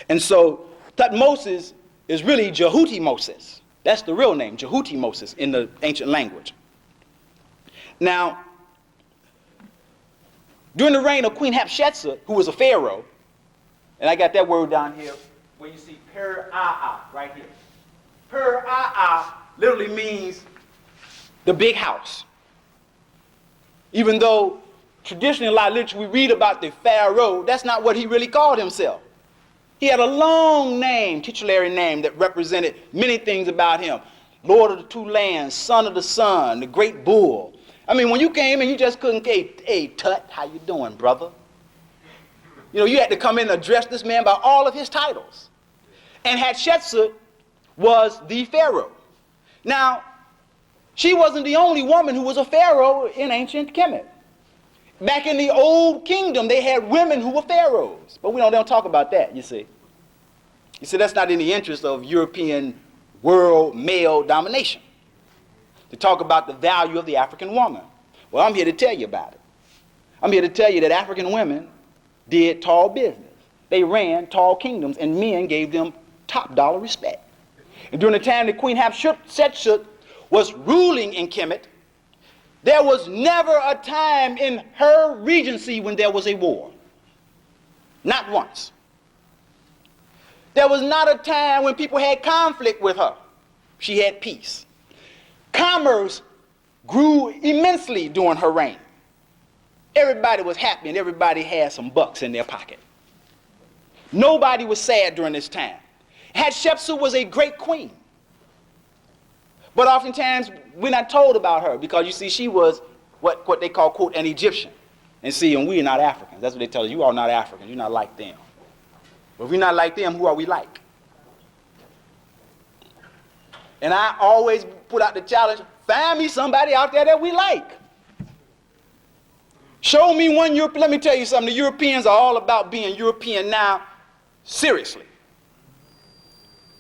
And so Thutmoses is really Jehuti-Moses. That's the real name, Jehuti-Moses in the ancient language. Now, during the reign of Queen Hatshepsut, who was a pharaoh, and I got that word down here where you see Per-a-a right here. Per-a-a literally means the big house. Even though traditionally in a lot of literature we read about the pharaoh, that's not what he really called himself. He had a long name, titulary name, that represented many things about him. Lord of the two lands, son of the sun, the great bull. I mean, when you came in, you just couldn't say, hey, Tut, how you doing, brother? You know, you had to come in and address this man by all of his titles. And Hatshepsut was the pharaoh. Now, she wasn't the only woman who was a pharaoh in ancient Kemet. Back in the old kingdom, they had women who were pharaohs. But we don't talk about that, you see. You see, that's not in the interest of European world male domination, to talk about the value of the African woman. Well, I'm here to tell you about it. I'm here to tell you that African women did tall business. They ran tall kingdoms, and men gave them top dollar respect. And during the time that Queen Hatshepsut was ruling in Kemet, there was never a time in her regency when there was a war. Not once. There was not a time when people had conflict with her. She had peace. Commerce grew immensely during her reign. Everybody was happy and everybody had some bucks in their pocket. Nobody was sad during this time. Hatshepsut was a great queen. But oftentimes, we're not told about her because, you see, she was what they call, quote, an Egyptian. And see, and we're not Africans. That's what they tell us. You are not Africans. You're not like them. But if we're not like them, who are we like? And I always put out the challenge, find me somebody out there that we like. Show me one European. Let me tell you something. The Europeans are all about being European now, seriously.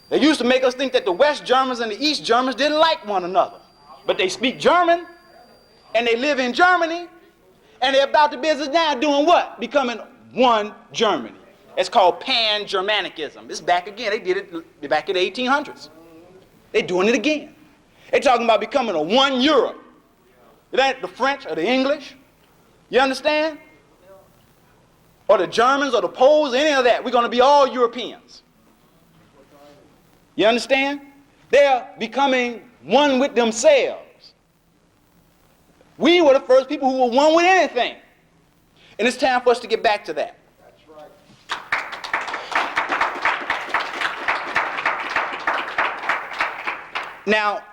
They used to make us think that the West Germans and the East Germans didn't like one another. But they speak German, and they live in Germany, and they're about the business now doing what? Becoming one Germany. It's called Pan-Germanicism. It's back again. They did it back in the 1800s. They're doing it again. They're talking about becoming a one Europe. It ain't the French or the English. You understand? Or the Germans or the Poles, any of that. We're going to be all Europeans. You understand? They're becoming one with themselves. We were the first people who were one with anything. And it's time for us to get back to that. That's right. Now,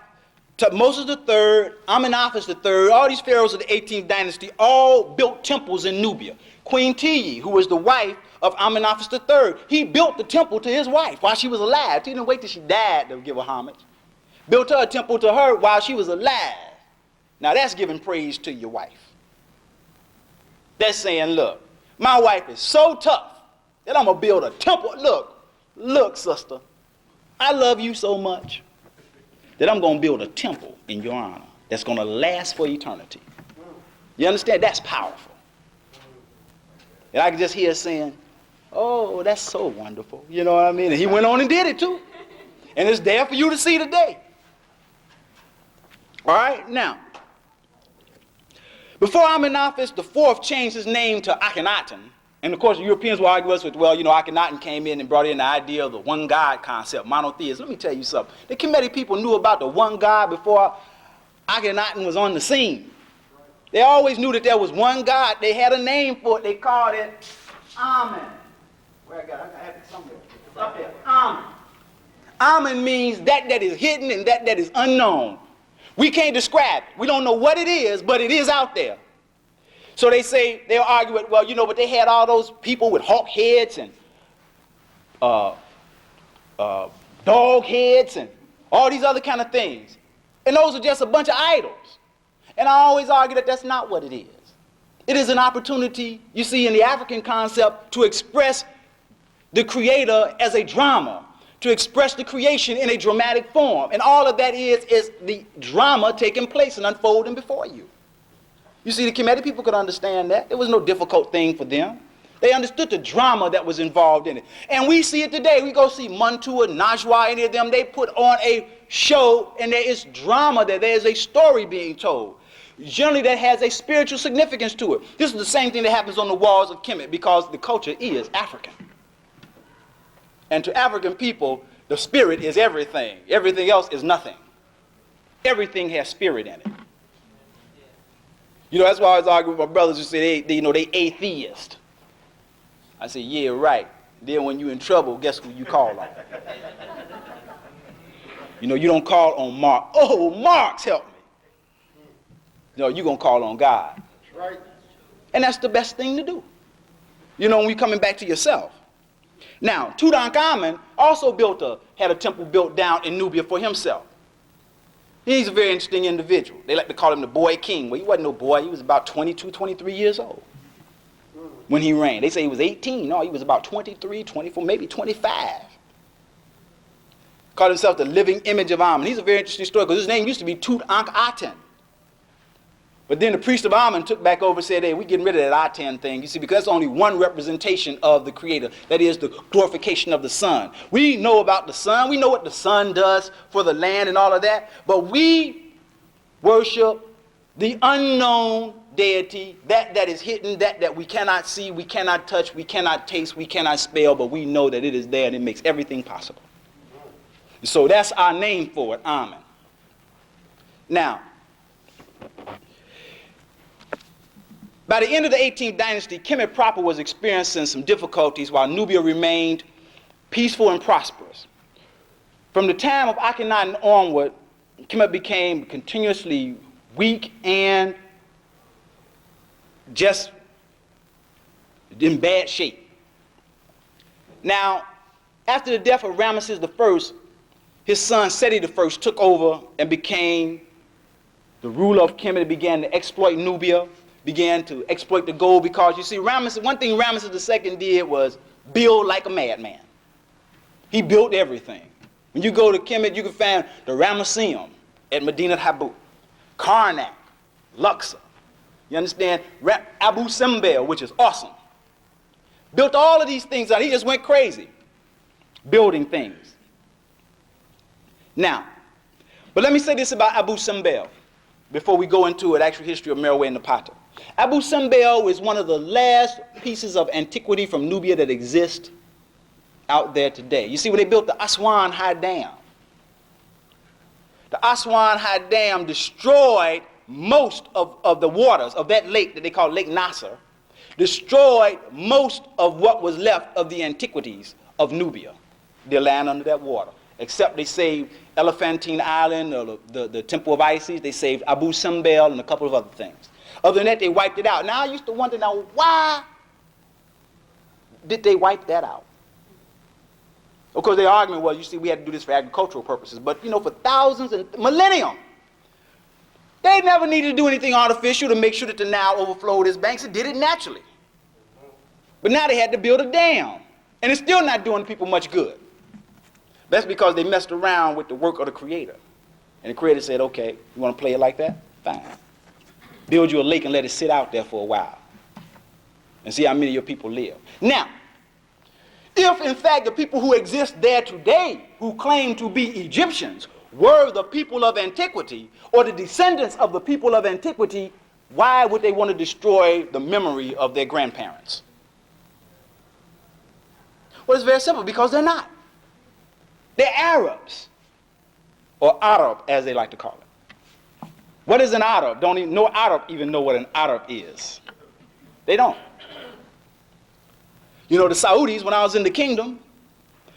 Moses III, Amenhotep III, all these pharaohs of the 18th dynasty all built temples in Nubia. Queen Tiye, who was the wife of Amenhotep III, he built the temple to his wife while she was alive. He didn't wait till she died to give her homage. Built her a temple to her while she was alive. Now that's giving praise to your wife. That's saying, look, my wife is so tough that I'm going to build a temple. Look, sister, I love you so much that I'm going to build a temple in your honor that's going to last for eternity. You understand? That's powerful. And I can just hear saying, oh, that's so wonderful. You know what I mean? And he went on and did it too. And it's there for you to see today. All right? Now, before Amenhotep IV changed his name to Akhenaten, and of course the Europeans will argue us with, well, you know, Akhenaten came in and brought in the idea of the one God concept, monotheism. Let me tell you something. The Kemetic people knew about the one God before Akhenaten was on the scene. They always knew that there was one God. They had a name for it. They called it Amun. Where I got it? I have it somewhere. It's up there. Amun. Amun means that is hidden and that is unknown. We can't describe it. We don't know what it is, but it is out there. So they say, they'll argue it, well, you know, but they had all those people with hawk heads and dog heads and all these other kind of things. And those are just a bunch of idols. And I always argue that that's not what it is. It is an opportunity, you see, in the African concept to express the creator as a drama, to express the creation in a dramatic form. And all of that is the drama taking place and unfolding before you. You see, the Kemetic people could understand that. It was no difficult thing for them They understood the drama that was involved in it. And we see it today. We go see Montua, Najwa, any of them. They put on a show, and there is drama there. There is a story being told. Generally, that has a spiritual significance to it. This is the same thing that happens on the walls of Kemet, because the culture is African. And to African people, the spirit is everything. Everything else is nothing. Everything has spirit in it. You know, that's why I always argue with my brothers who say they atheist. I say, yeah, right. Then when you're in trouble, guess who you call on? You know, you don't call on Mark. Oh, Marx, help me. No, you're going to call on God. That's right. And that's the best thing to do. You know, when you're coming back to yourself. Now, Tutankhamun also had a temple built down in Nubia for himself. He's a very interesting individual. They like to call him the boy king. Well, he wasn't no boy. He was about 22, 23 years old when he reigned. They say he was 18. No, he was about 23, 24, maybe 25. Called himself the living image of Amun. He's a very interesting story because his name used to be Tutankhaten. But then the priest of Amun took back over and said, hey, we're getting rid of that Aten thing. You see, because that's only one representation of the Creator. That is the glorification of the sun. We know about the sun. We know what the sun does for the land and all of that. But we worship the unknown deity, that is hidden, that we cannot see, we cannot touch, we cannot taste, we cannot smell, but we know that it is there and it makes everything possible. So that's our name for it, Amun. Now, by the end of the 18th dynasty, Kemet proper was experiencing some difficulties while Nubia remained peaceful and prosperous. From the time of Akhenaten onward, Kemet became continuously weak and just in bad shape. Now, after the death of Ramesses I, his son Seti I took over and became the ruler of Kemet. Began to exploit Nubia, began to exploit the gold, because you see, one thing Ramesses II did was build like a madman. He built everything. When you go to Kemet, you can find the Ramesseum at Medina Habu, Karnak, Luxor. You understand? Abu Simbel, which is awesome. Built all of these things out. He just went crazy building things. Now, but let me say this about Abu Simbel before we go into an actual history of Meroe and Napata. Abu Simbel is one of the last pieces of antiquity from Nubia that exist out there today. You see, when they built the Aswan High Dam, the Aswan High Dam destroyed most of the waters of that lake that they call Lake Nasser, destroyed most of what was left of the antiquities of Nubia, the land under that water. Except they saved Elephantine Island, or the Temple of Isis, they saved Abu Simbel and a couple of other things. Other than that, they wiped it out. Now I used to wonder, now why did they wipe that out? Of course, their argument was, you see, we had to do this for agricultural purposes. But, you know, for thousands and millennium, they never needed to do anything artificial to make sure that the Nile overflowed its banks. It did it naturally. But now they had to build a dam. And it's still not doing people much good. That's because they messed around with the work of the Creator. And the Creator said, okay, you want to play it like that? Fine. Build you a lake and let it sit out there for a while. And see how many of your people live. Now, if in fact the people who exist there today, who claim to be Egyptians, were the people of antiquity, or the descendants of the people of antiquity, why would they want to destroy the memory of their grandparents? Well, it's very simple, because they're not. They're Arabs, or Arab, as they like to call it. What is an Arab? No Arab even know what an Arab is. They don't. You know, the Saudis, when I was in the kingdom,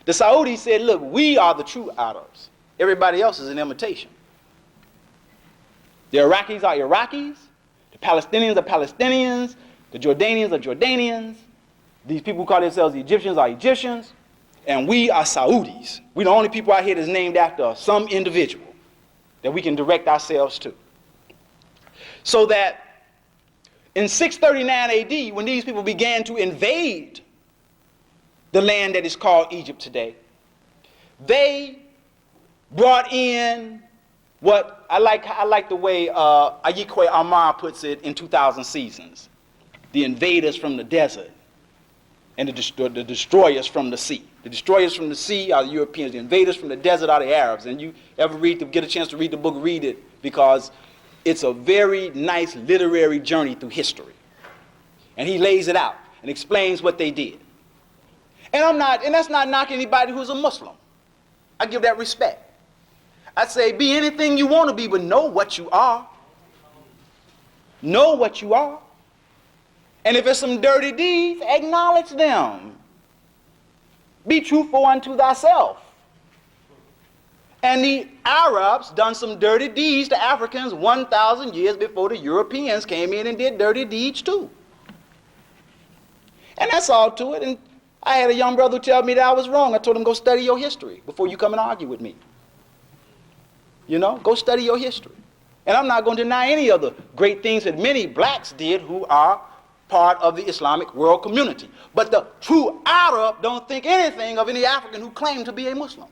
the Saudis said, look, we are the true Arabs. Everybody else is an imitation. The Iraqis are Iraqis. The Palestinians are Palestinians. The Jordanians are Jordanians. These people who call themselves the Egyptians are Egyptians. And we are Saudis. We're the only people out here that's named after some individual that we can direct ourselves to. So that in 639 AD, when these people began to invade the land that is called Egypt today, they brought in what I like the way Ayikwe Amar puts it in 2000 Seasons, the invaders from the desert and the destroyers from the sea. The destroyers from the sea are the Europeans. The invaders from the desert are the Arabs. And you ever get a chance to read the book, read it, because it's a very nice literary journey through history. And he lays it out and explains what they did. And that's not knocking anybody who's a Muslim. I give that respect. I say, be anything you want to be, but know what you are. Know what you are. And if it's some dirty deeds, acknowledge them. Be truthful unto thyself. And the Arabs done some dirty deeds to Africans 1,000 years before the Europeans came in and did dirty deeds too. And that's all to it. And I had a young brother tell me that I was wrong. I told him, go study your history before you come and argue with me. You know, go study your history. And I'm not going to deny any of the great things that many blacks did who are part of the Islamic world community. But the true Arab don't think anything of any African who claimed to be a Muslim.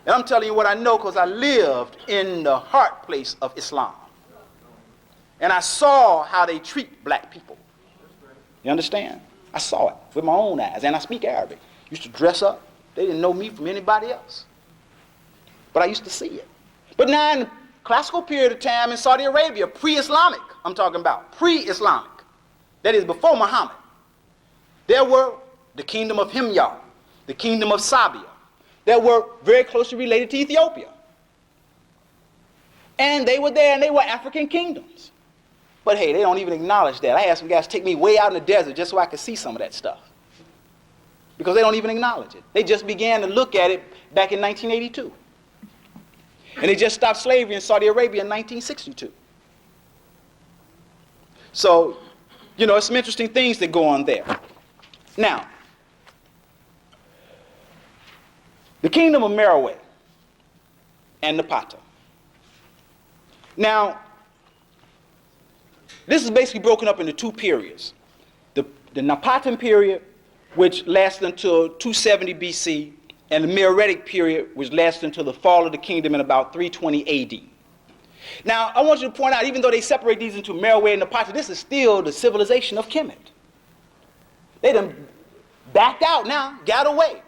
And I'm telling you what I know because I lived in the heart place of Islam. And I saw how they treat black people. You understand? I saw it with my own eyes. And I speak Arabic. Used to dress up. They didn't know me from anybody else. But I used to see it. But now in the classical period of time in Saudi Arabia, pre-Islamic, I'm talking about, pre-Islamic, that is before Muhammad, there were the kingdom of Himyar, the kingdom of Sabia, that were very closely related to Ethiopia. And they were there, and they were African kingdoms. But hey, they don't even acknowledge that. I had some guys take me way out in the desert just so I could see some of that stuff. Because they don't even acknowledge it. They just began to look at it back in 1982. And they just stopped slavery in Saudi Arabia in 1962. So, you know, it's some interesting things that go on there. Now, the kingdom of Meroe and Napata. Now, this is basically broken up into two periods. The Napatan period, which lasted until 270 BC, and the Meroitic period, which lasted until the fall of the kingdom in about 320 AD. Now, I want you to point out, even though they separate these into Meroe and Napata, this is still the civilization of Kemet. They done backed out now, got away,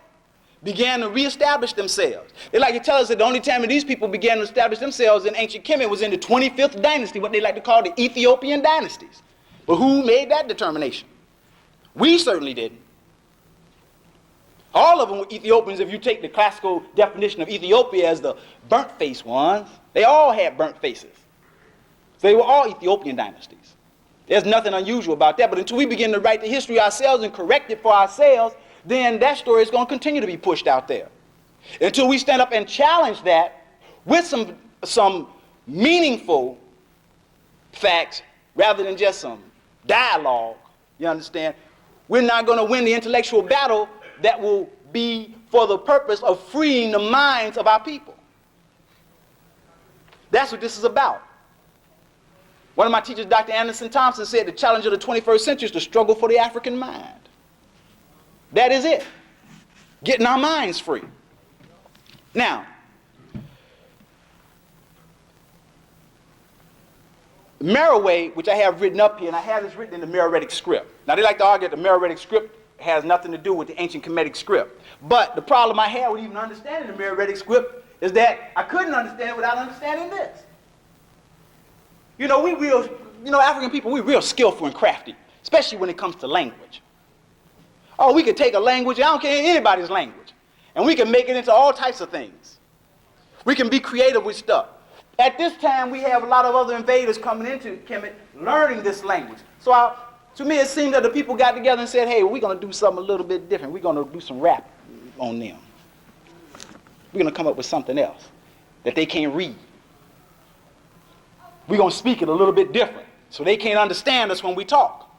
began to reestablish themselves. They like to tell us that the only time that these people began to establish themselves in ancient Kemet was in the 25th dynasty, what they like to call the Ethiopian dynasties. But who made that determination? We certainly didn't. All of them were Ethiopians if you take the classical definition of Ethiopia as the burnt-faced ones. They all had burnt faces. So they were all Ethiopian dynasties. There's nothing unusual about that. But until we begin to write the history ourselves and correct it for ourselves, then that story is going to continue to be pushed out there. Until we stand up and challenge that with some meaningful facts rather than just some dialogue, you understand? We're not going to win the intellectual battle that will be for the purpose of freeing the minds of our people. That's what this is about. One of my teachers, Dr. Anderson Thompson, said the challenge of the 21st century is the struggle for the African mind. That is it. Getting our minds free. Now, Meroe, which I have written up here, and I have this written in the Meroitic script. Now, they like to argue that the Meroitic script has nothing to do with the ancient Kemetic script. But the problem I had with even understanding the Meroitic script is that I couldn't understand it without understanding this. You know, African people, we're real skillful and crafty, especially when it comes to language. Oh, we could take a language, I don't care anybody's language, and we can make it into all types of things. We can be creative with stuff. At this time, we have a lot of other invaders coming into Kemet learning this language. So to me, it seemed that the people got together and said, hey, we're going to do something a little bit different. We're going to do some rap on them. We're going to come up with something else that they can't read. We're going to speak it a little bit different so they can't understand us when we talk.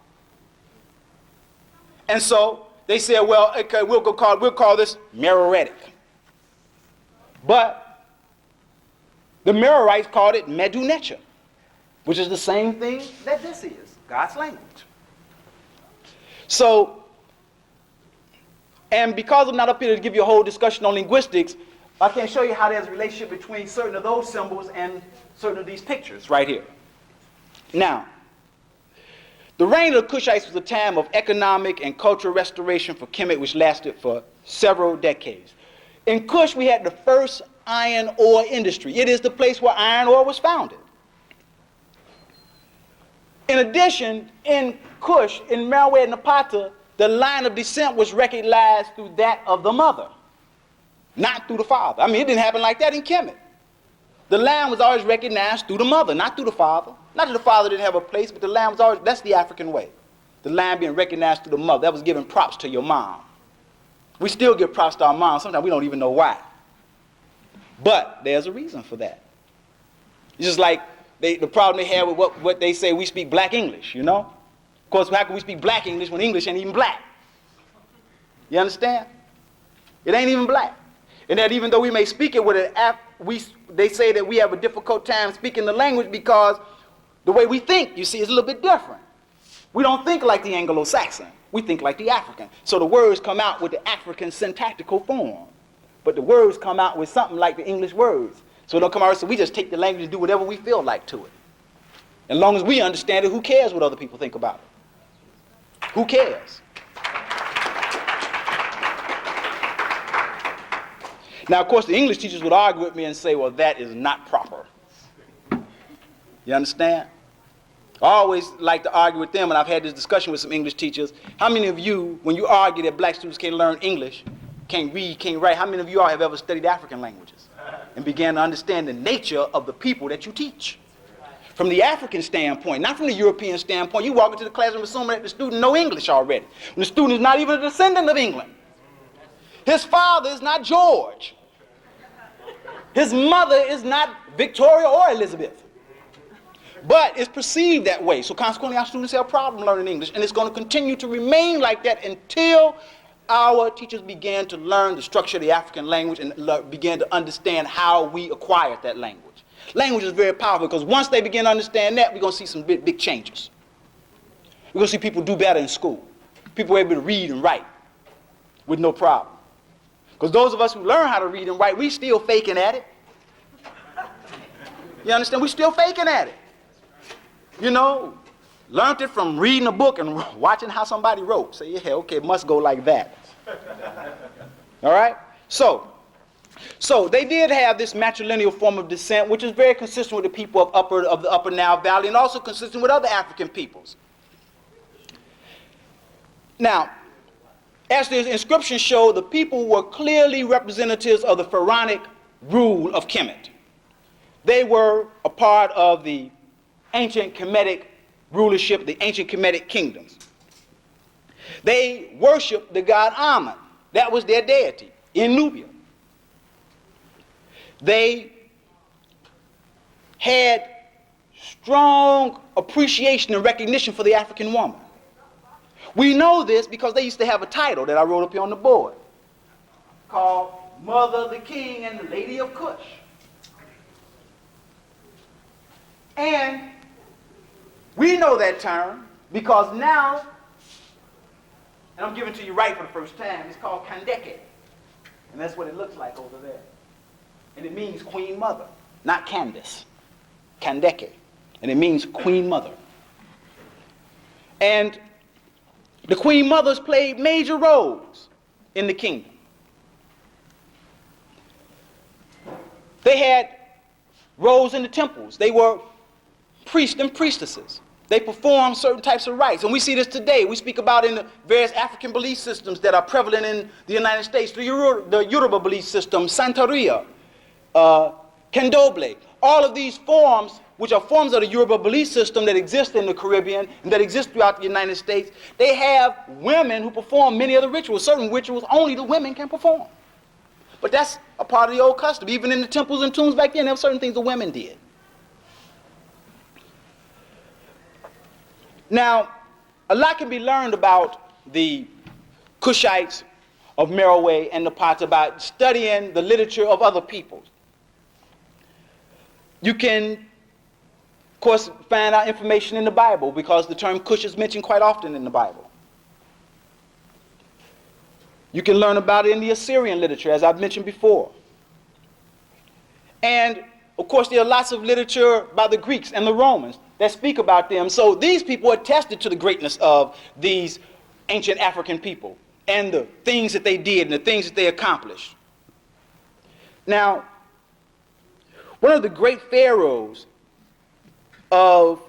And so they said, well, okay, we'll call this Meroitic. But the Meroites called it Medu Netcher, which is the same thing that this is, God's language. So, and because I'm not up here to give you a whole discussion on linguistics, I can show you how there's a relationship between certain of those symbols and certain of these pictures right here. Now, The reign of the Kushites was a time of economic and cultural restoration for Kemet, which lasted for several decades. In Kush, we had the first iron ore industry. It is the place where iron ore was founded. In addition, in Kush, in Meroe and Napata, the line of descent was recognized through that of the mother, not through the father. I mean, it didn't happen like that in Kemet. The line was always recognized through the mother, not through the father. Not that the father didn't have a place, but the line was always, that's the African way. The line being recognized through the mother. That was giving props to your mom. We still give props to our mom. Sometimes we don't even know why. But there's a reason for that. It's just like the problem they have with what they say, we speak black English, you know? Of course, how can we speak black English when English ain't even black? You understand? It ain't even black. And that even though we may speak it with they say that we have a difficult time speaking the language because the way we think, you see, is a little bit different. We don't think like the Anglo-Saxon. We think like the African. So the words come out with the African syntactical form. But the words come out with something like the English words. So it don't come out, so we just take the language and do whatever we feel like to it. As long as we understand it, who cares what other people think about it? Who cares? Now, of course, the English teachers would argue with me and say, well, that is not proper. You understand? I always like to argue with them, and I've had this discussion with some English teachers. How many of you, when you argue that black students can't learn English, can't read, can't write, how many of you all have ever studied African languages and began to understand the nature of the people that you teach? From the African standpoint, not from the European standpoint. You walk into the classroom assuming that the student knows English already. When the student is not even a descendant of England. His father is not George. His mother is not Victoria or Elizabeth. But it's perceived that way. So consequently, our students have a problem learning English. And it's going to continue to remain like that until our teachers began to learn the structure of the African language and began to understand how we acquired that language. Language is very powerful because once they begin to understand that, we're going to see some big changes. We're going to see people do better in school. People are able to read and write with no problem. Because those of us who learn how to read and write, we still faking at it. You understand? We still faking at it. You know, learned it from reading a book and watching how somebody wrote. Say, yeah, okay, it must go like that. All right? So they did have this matrilineal form of descent, which is very consistent with the people of the Upper Nile Valley and also consistent with other African peoples. Now, as the inscriptions show, the people were clearly representatives of the pharaonic rule of Kemet. They were a part of the ancient Kemetic rulership, the ancient Kemetic kingdoms. They worshiped the god Amun. That was their deity in Nubia. They had strong appreciation and recognition for the African woman. We know this because they used to have a title that I wrote up here on the board called Mother of the King and the Lady of Kush. And we know that term because now, and I'm giving it to you right for the first time, it's called Kandakes. And that's what it looks like over there. And it means Queen Mother, not Candace. Kandakes. And it means Queen Mother. And the Queen Mothers played major roles in the kingdom. They had roles in the temples. They were priests and priestesses. They performed certain types of rites. And we see this today. We speak about in the various African belief systems that are prevalent in the United States. The Yoruba belief system, Santeria, Candomblé. All of these forms, which are forms of the Yoruba belief system that exist in the Caribbean and that exist throughout the United States, they have women who perform many of the rituals. Certain rituals only the women can perform. But that's a part of the old custom. Even in the temples and tombs back then, there were certain things the women did. Now, a lot can be learned about the Kushites of Meroe and Napata by studying the literature of other peoples. You can, of course, find out information in the Bible because the term Kush is mentioned quite often in the Bible. You can learn about it in the Assyrian literature, as I've mentioned before. And of course, there are lots of literature by the Greeks and the Romans that speak about them. So these people attested to the greatness of these ancient African people and the things that they did and the things that they accomplished. Now, one of the great pharaohs of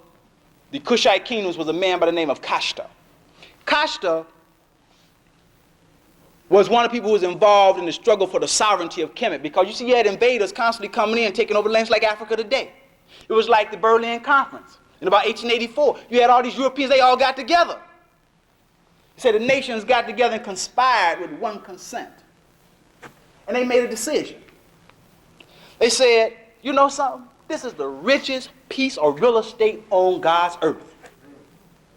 the Kushite kingdoms was a man by the name of Kashta. Kashta was one of the people who was involved in the struggle for the sovereignty of Kemet, because you see, you had invaders constantly coming in, taking over lands like Africa today. It was like the Berlin Conference in about 1884. You had all these Europeans, they all got together. He said the nations got together and conspired with one consent. And they made a decision. They said, you know something? This is the richest piece of real estate on God's earth.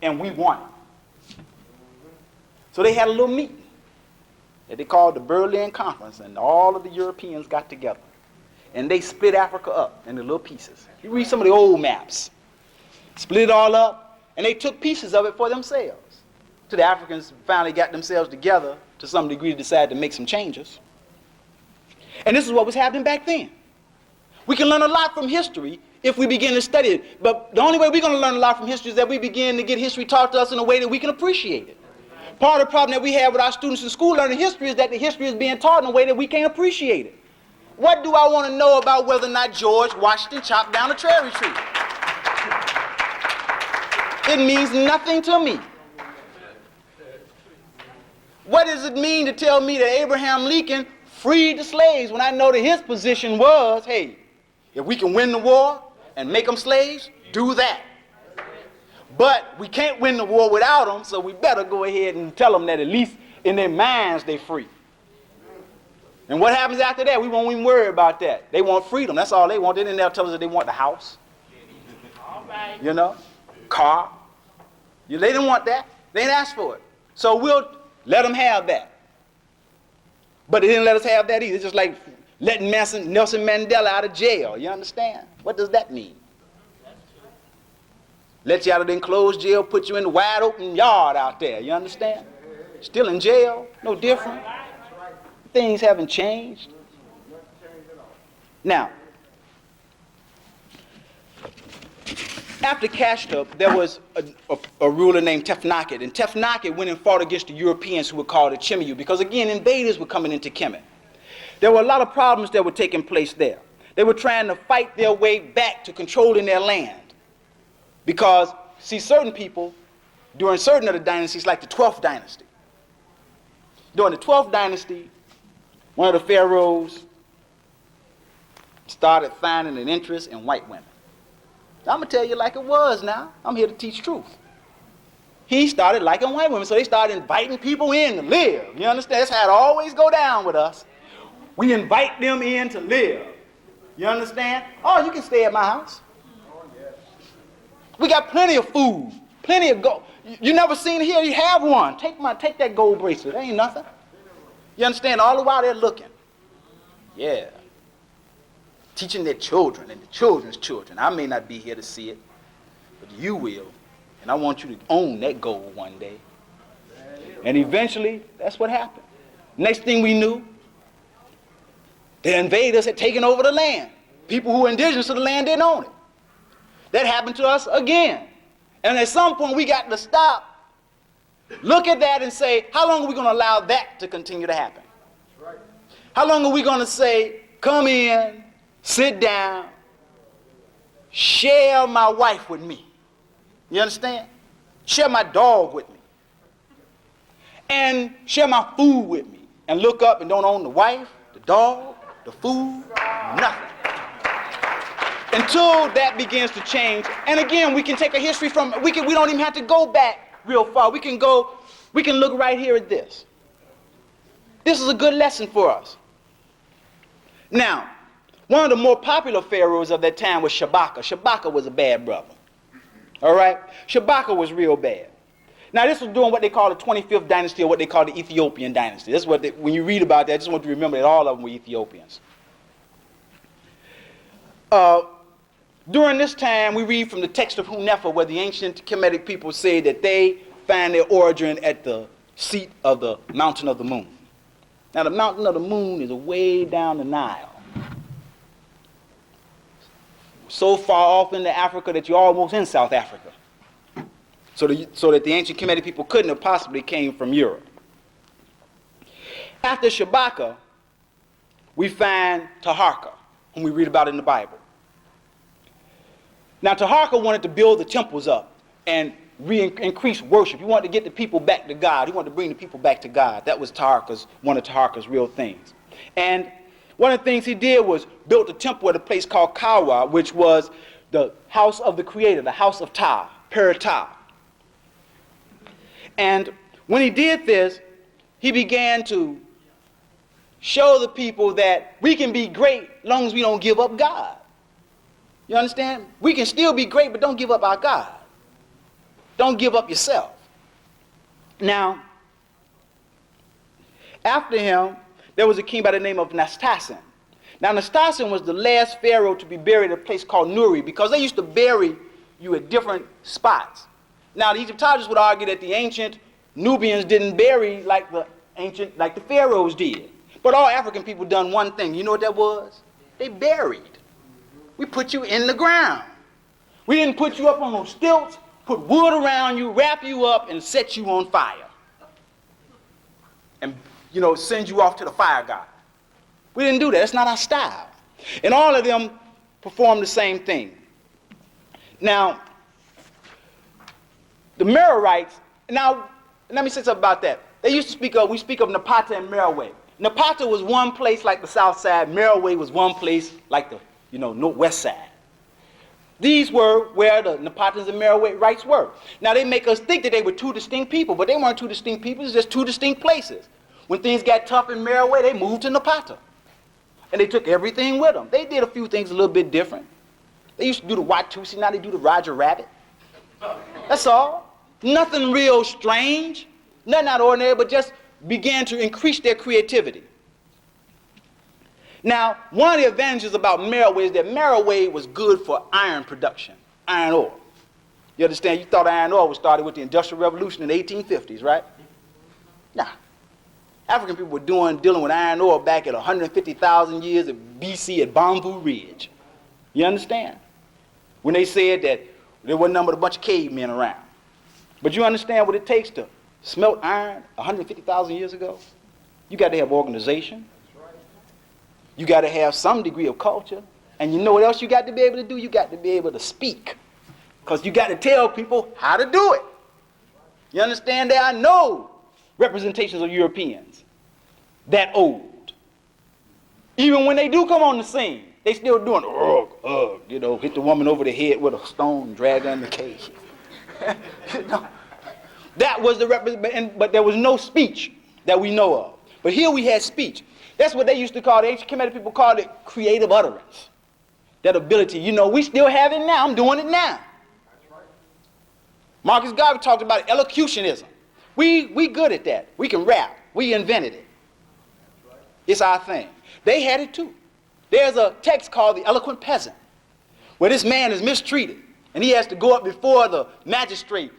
And we want it. So they had a little meeting that they called the Berlin Conference, and all of the Europeans got together. And they split Africa up into little pieces. You read some of the old maps. Split it all up, and they took pieces of it for themselves. Till the Africans finally got themselves together to some degree to decide to make some changes. And this is what was happening back then. We can learn a lot from history if we begin to study it. But the only way we're going to learn a lot from history is that we begin to get history taught to us in a way that we can appreciate it. Part of the problem that we have with our students in school learning history is that the history is being taught in a way that we can't appreciate it. What do I want to know about whether or not George Washington chopped down a cherry tree? It means nothing to me. What does it mean to tell me that Abraham Lincoln freed the slaves when I know that his position was, hey, if we can win the war and make them slaves, do that. But we can't win the war without them, so we better go ahead and tell them that at least in their minds they're free. And what happens after that? We won't even worry about that. They want freedom. That's all they want. They didn't tell us that they want the house. You know, car. They didn't want that. They didn't ask for it. So we'll let them have that. But they didn't let us have that either. It's just like letting Nelson Mandela out of jail. You understand? What does that mean? Let you out of the enclosed jail, put you in the wide open yard out there. You understand? Still in jail, no different. Things haven't changed. Now, after Kashta, there was a ruler named Tefnakhet. And Tefnakhet went and fought against the Europeans who were called the Chimiyu, because again, invaders were coming into Kemet. There were a lot of problems that were taking place there. They were trying to fight their way back to controlling their land. Because, see, certain people, during certain of the dynasties, like the 12th dynasty, during the 12th dynasty, one of the pharaohs started finding an interest in white women. I'm going to tell you like it was now. I'm here to teach truth. He started liking white women, so they started inviting people in to live. You understand? That's how it always go down with us. We invite them in to live. You understand? Oh, you can stay at my house. We got plenty of food, plenty of gold. You never seen it here? You have one. Take that gold bracelet. That ain't nothing. You understand? All the while they're looking. Yeah. Teaching their children and the children's children. I may not be here to see it, but you will. And I want you to own that gold one day. And eventually, that's what happened. Next thing we knew, the invaders had taken over the land. People who were indigenous to the land didn't own it. That happened to us again. And at some point, we got to stop, look at that and say, how long are we going to allow that to continue to happen? Right. How long are we going to say, come in, sit down, share my wife with me? You understand? Share my dog with me. And share my food with me. And look up and don't own the wife, the dog, the food, nothing. Until that begins to change. And again, we can take a history from, we don't even have to go back real far. We can look right here at this. This is a good lesson for us. Now, one of the more popular pharaohs of that time was Shabaka. Shabaka was a bad brother. All right? Shabaka was real bad. Now, this was during what they call the 25th dynasty, or what they call the Ethiopian dynasty. This is what when you read about that, I just want you to remember that all of them were Ethiopians. During this time, we read from the text of Hunefa, where the ancient Kemetic people say that they find their origin at the seat of the Mountain of the Moon. Now, the Mountain of the Moon is way down the Nile. so far off into Africa that you're almost in South Africa. So that the ancient Kemetic people couldn't have possibly came from Europe. After Shabaka, we find Taharqa, whom we read about in the Bible. Now, Taharqa wanted to build the temples up and increase worship. He wanted to get the people back to God. He wanted to bring the people back to God. That was one of Taharqa's real things. And one of the things he did was built a temple at a place called Kawa, which was the house of the creator, the house of Ta, Peratah. And when he did this, he began to show the people that we can be great as long as we don't give up God. You understand? We can still be great, but don't give up our God. Don't give up yourself. Now, after him, there was a king by the name of Nastasen. Now, Nastasen was the last pharaoh to be buried at a place called Nuri, because they used to bury you at different spots. Now, the Egyptologists would argue that the ancient Nubians didn't bury like the pharaohs did. But all African people done one thing. You know what that was? They buried. We put you in the ground. We didn't put you up on those stilts, put wood around you, wrap you up, and set you on fire. And, send you off to the fire god. We didn't do that. That's not our style. And all of them performed the same thing. Now, the Meroites, now, let me say something about that. We speak of Napata and Meroe. Napata was one place like the south side. Meroe was one place like the, west side. These were where the Napatans and Meroites were. Now, they make us think that they were two distinct people, but they weren't two distinct people. It's just two distinct places. When things got tough in Meroe, they moved to Napata. And they took everything with them. They did a few things a little bit different. They used to do the Watusi, now they do the Roger Rabbit. That's all. Nothing real strange, nothing out of ordinary, but just began to increase their creativity. Now, one of the advantages about Meroe is that Meroe was good for iron production, iron ore. You understand? You thought iron ore was started with the Industrial Revolution in the 1850s, right? Nah. African people were dealing with iron ore back at 150,000 years of BC at Bamboo Ridge. You understand? When they said that there wasn't nothing but a bunch of cavemen around. But you understand what it takes to smelt iron 150,000 years ago? You got to have organization. You got to have some degree of culture. And you know what else you got to be able to do? You got to be able to speak. Because you got to tell people how to do it. You understand? There are no representations of Europeans that old. Even when they do come on the scene, they still doing, hit the woman over the head with a stone, drag her in the cage. That was the representation, but there was no speech that we know of. But here we had speech. That's what they used to call, the ancient Kemetic people called it creative utterance. That ability, we still have it now. I'm doing it now. Marcus Garvey talked about elocutionism. We good at that. We can rap. We invented it. It's our thing. They had it too. There's a text called The Eloquent Peasant, where this man is mistreated, and he has to go up before the magistrate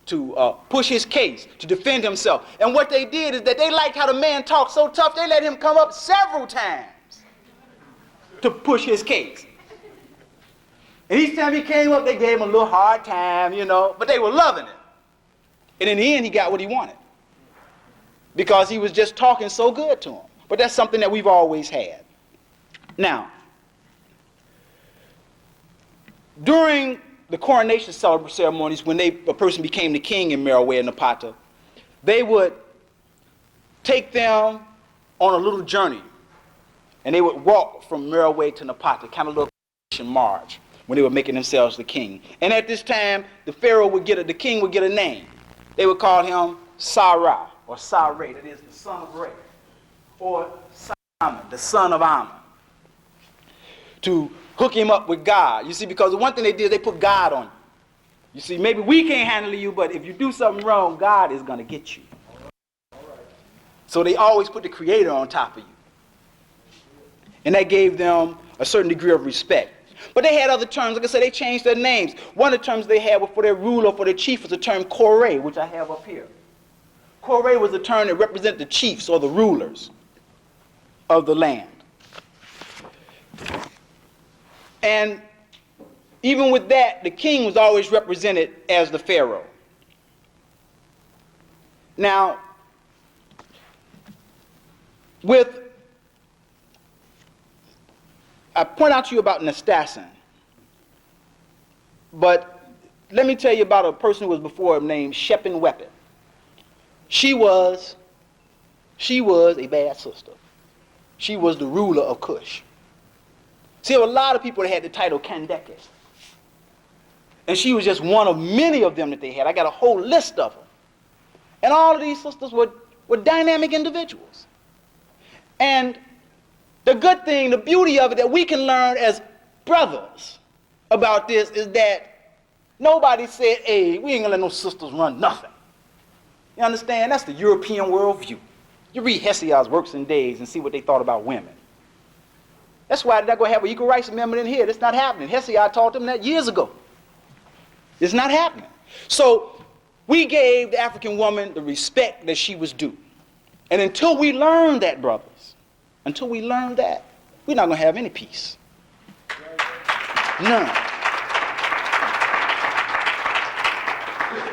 to push his case, to defend himself. And what they did is that they liked how the man talked so tough, they let him come up several times to push his case. And each time he came up, they gave him a little hard time, but they were loving it. And in the end, he got what he wanted, because he was just talking so good to him. But that's something that we've always had. Now, during the coronation ceremonies, when a person became the king in Meroe and Napata, they would take them on a little journey, and they would walk from Meroe to Napata, kind of a little march, when they were making themselves the king. And at this time, the king would get a name. They would call him Sarah, or Saray, that is the son of Ray, or Simon, the son of Amun, to hook him up with God. You see, because the one thing they did, they put God on you. You see, maybe we can't handle you, but if you do something wrong, God is going to get you. So they always put the Creator on top of you. And that gave them a certain degree of respect. But they had other terms. Like I said, they changed their names. One of the terms they had for their ruler, for their chief, was the term Kore, which I have up here. Kore was a term that represented the chiefs or the rulers of the land. And even with that, the king was always represented as the pharaoh. Now, I point out to you about Nastasin, but let me tell you about a person who was before him named Shepin Weapon. She was a bad sister. She was the ruler of Kush. See, there were a lot of people that had the title Kandakes. And she was just one of many of them that they had. I got a whole list of them. And all of these sisters were dynamic individuals. And the good thing, the beauty of it that we can learn as brothers about this is that nobody said, hey, we ain't gonna let no sisters run nothing. You understand? That's the European worldview. You read Hesiod's Works and Days and see what they thought about women. That's why they're not going to have an equal rights amendment in here. That's not happening. Hesiod taught them that years ago. It's not happening. So we gave the African woman the respect that she was due. And until we learn that, brothers, until we learn that, we're not going to have any peace. None.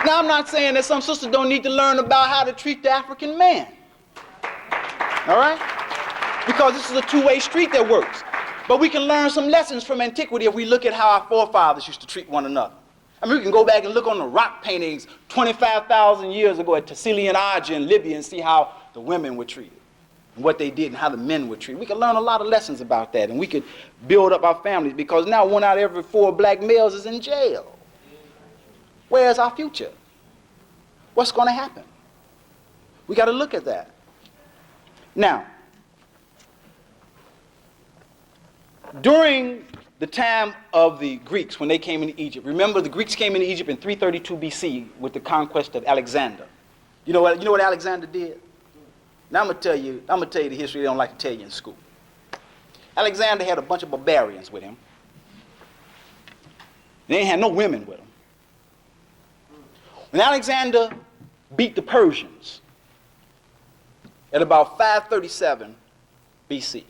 Now, I'm not saying that some sisters don't need to learn about how to treat the African man. All right? Because this is a two-way street that works. But we can learn some lessons from antiquity if we look at how our forefathers used to treat one another. I mean, we can go back and look on the rock paintings 25,000 years ago at Tassilian Argent in Libya and see how the women were treated and what they did and how the men were treated. We can learn a lot of lessons about that, and we could build up our families, because now 1 out of every 4 black males is in jail. Where's our future? What's going to happen? We got to look at that. Now, during the time of the Greeks, when they came into Egypt, remember the Greeks came into Egypt in 332 BC with the conquest of Alexander. You know what Alexander did? Now I'm gonna tell you the history they don't like to tell you in school. Alexander had a bunch of barbarians with him. They ain't had no women with him. When Alexander beat the Persians at about 537 BC,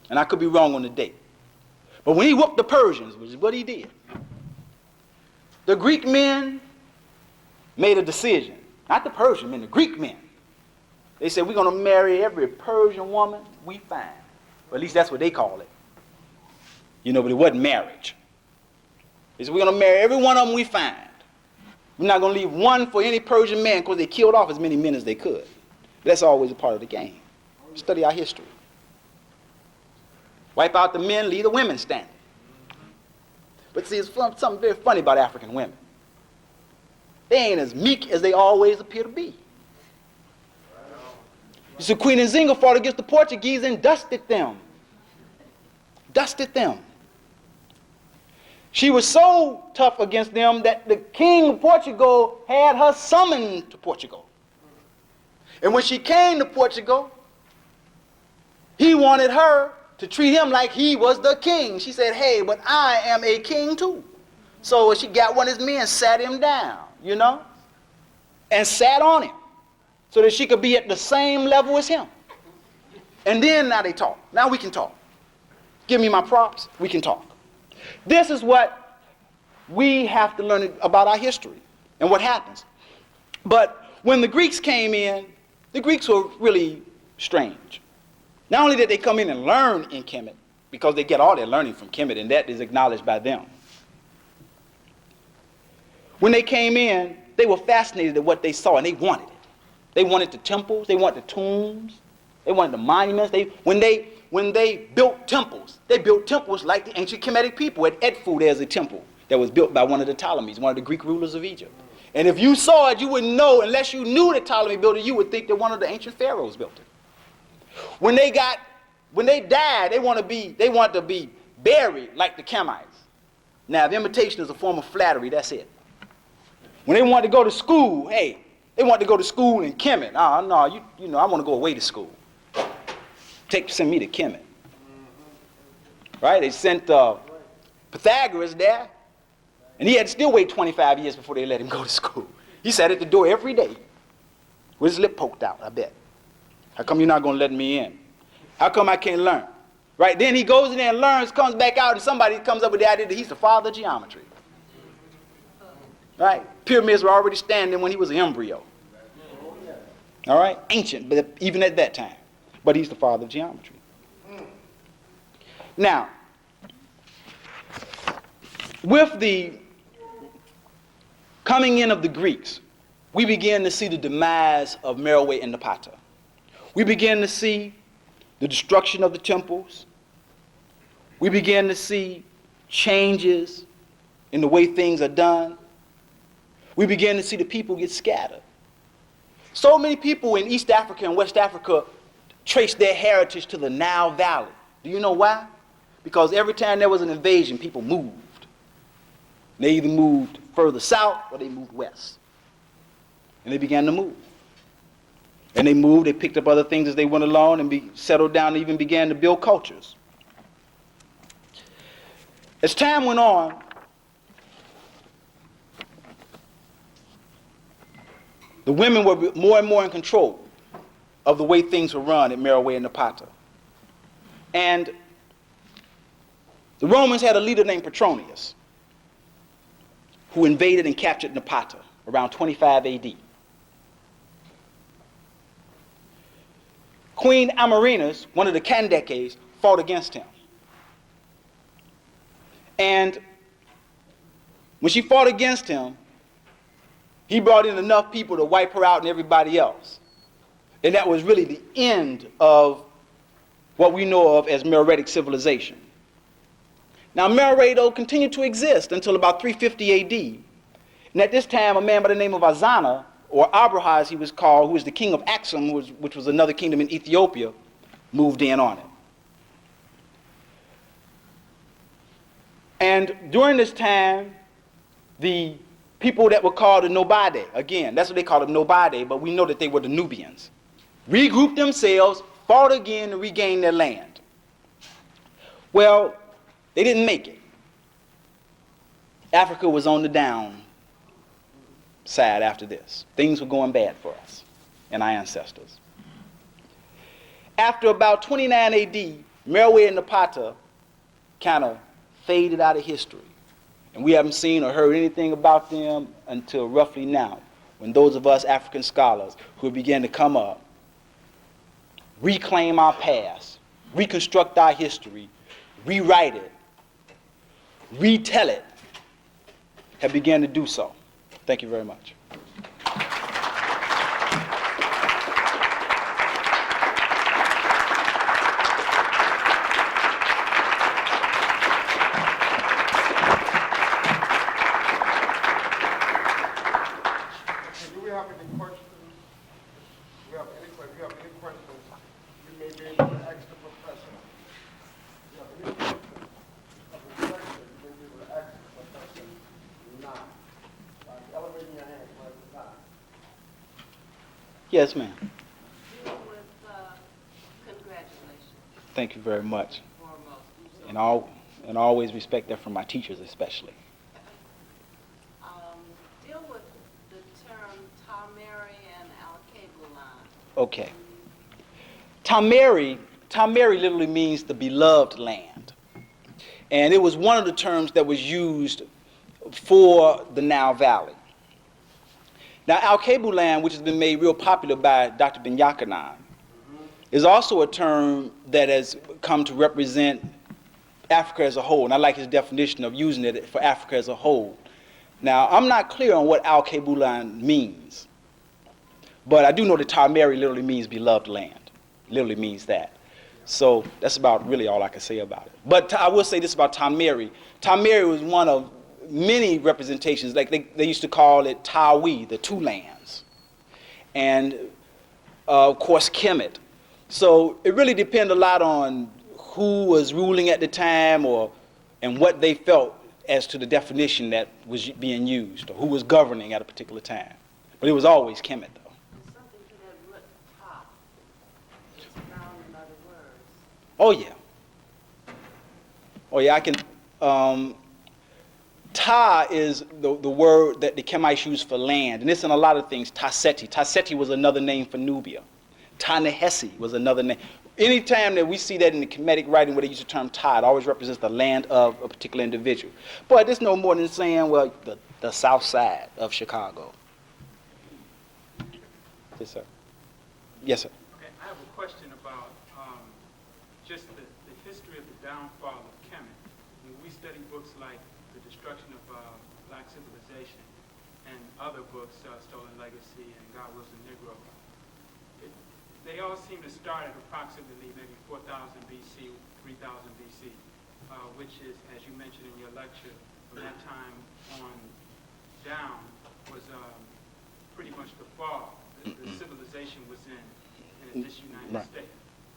and I could be wrong on the date, but when he whooped the Persians, which is what he did, the Greek men made a decision. Not the Persian men, the Greek men. They said, we're going to marry every Persian woman we find. Or at least that's what they call it. You know, but it wasn't marriage. They said, we're going to marry every one of them we find. We're not going to leave one for any Persian man, because they killed off as many men as they could. But that's always a part of the game. Study our history. Wipe out the men, leave the women standing. But see, it's something very funny about African women. They ain't as meek as they always appear to be. So Queen Nzinga fought against the Portuguese and dusted them. Dusted them. She was so tough against them that the king of Portugal had her summoned to Portugal. And when she came to Portugal, he wanted her to treat him like he was the king. She said, hey, but I am a king too. So she got one of his men, sat him down, you know, and sat on him so that she could be at the same level as him. And then now they talk. Now we can talk. Give me my props, we can talk. This is what we have to learn about our history and what happens. But when the Greeks came in, the Greeks were really strange. Not only did they come in and learn in Kemet, because they get all their learning from Kemet, and that is acknowledged by them. When they came in, they were fascinated at what they saw, and they wanted it. They wanted the temples, they wanted the tombs, they wanted the monuments. When they built temples, they built temples like the ancient Kemetic people. At Edfu, there's a temple that was built by one of the Ptolemies, one of the Greek rulers of Egypt. And if you saw it, you wouldn't know, unless you knew that Ptolemy built it, you would think that one of the ancient pharaohs built it. When they died, they want to be buried like the Kemites. Now, if imitation is a form of flattery, that's it. When they wanted to go to school, hey, they wanted to go to school in Kemet. Oh, no, you know, I want to go away to school. Send me to Kemet. Right? They sent Pythagoras there, and he had to still wait 25 years before they let him go to school. He sat at the door every day with his lip poked out, I bet. How come you're not going to let me in? How come I can't learn? Right? Then he goes in there and learns, comes back out, and somebody comes up with the idea that he's the father of geometry. Right? Pyramids were already standing when he was an embryo. All right? Ancient, but even at that time. But he's the father of geometry. Now, with the coming in of the Greeks, we begin to see the demise of Meroe and Napata. We begin to see the destruction of the temples. We begin to see changes in the way things are done. We begin to see the people get scattered. So many people in East Africa and West Africa trace their heritage to the Nile Valley. Do you know why? Because every time there was an invasion, people moved. They either moved further south or they moved west. And they began to move. And they moved, they picked up other things as they went along and settled down and even began to build cultures. As time went on, the women were more and more in control of the way things were run at Meroe and Napata. And the Romans had a leader named Petronius who invaded and captured Napata around 25 AD. Queen Amerinus, one of the Kandakes, fought against him. And when she fought against him, he brought in enough people to wipe her out and everybody else. And that was really the end of what we know of as Meroitic civilization. Now, Meroe, though, continued to exist until about 350 AD. And at this time, a man by the name of Azana, or Abraha as he was called, who was the king of Axum, which was another kingdom in Ethiopia, moved in on it. And during this time, the people that were called the Nobade, again, that's what they called them, Nobade, but we know that they were the Nubians, regrouped themselves, fought again to regain their land. Well, they didn't make it. Africa was on the down side after this. Things were going bad for us and our ancestors. After about 29 AD, Meroe and Napata kind of faded out of history. And we haven't seen or heard anything about them until roughly now, when those of us African scholars who began to come up, reclaim our past, reconstruct our history, rewrite it, retell it, have begun to do so. Thank you very much. Do we have any questions? If you have any questions, you may be able to ask the professor. If you have any questions of the lecture, you may be able to ask the professor now. By elevating your hand one at a time. Yes, ma'am. Congratulations. Thank you very much. Foremost. And always respect that from my teachers especially. Deal with the term Tamari and Al-Kabulan. Okay. Tamari literally means the beloved land. And it was one of the terms that was used for the Nile Valley. Now, Al-Kabulan, which has been made real popular by Dr. Ben Yakanan, is also a term that has come to represent Africa as a whole. And I like his definition of using it for Africa as a whole. Now, I'm not clear on what Al-Kabulan means, but I do know that Tamari literally means beloved land. Literally means that. So that's about really all I can say about it. But I will say this about Tamari. Tamari was one of many representations. Like they used to call it Tawi, the two lands. And of course, Kemet. So it really depended a lot on who was ruling at the time and what they felt as to the definition that was being used or who was governing at a particular time. But it was always Kemet, though. There's something to that root ta. It's found in other words. Oh, yeah. Oh, yeah, I can... Ta is the word that the Kemites use for land, and it's in a lot of things. Taseti. Taseti was another name for Nubia. Ta-Nehesi was another name. anytime that we see that in the Kemetic writing where they use the term Todd, it always represents the land of a particular individual. But it's no more than saying, well, the south side of Chicago. Yes, sir. Yes, sir. Okay, I have a question about just the history of the downfall of Kemet. When we study books like The Destruction of Black Civilization and other books, Stolen Legacy and God Wills the Negro, they all seem to start at approximately maybe 4,000 BC, 3,000 BC, which is, as you mentioned in your lecture, from that time on down was pretty much the fall. The civilization was in this United States.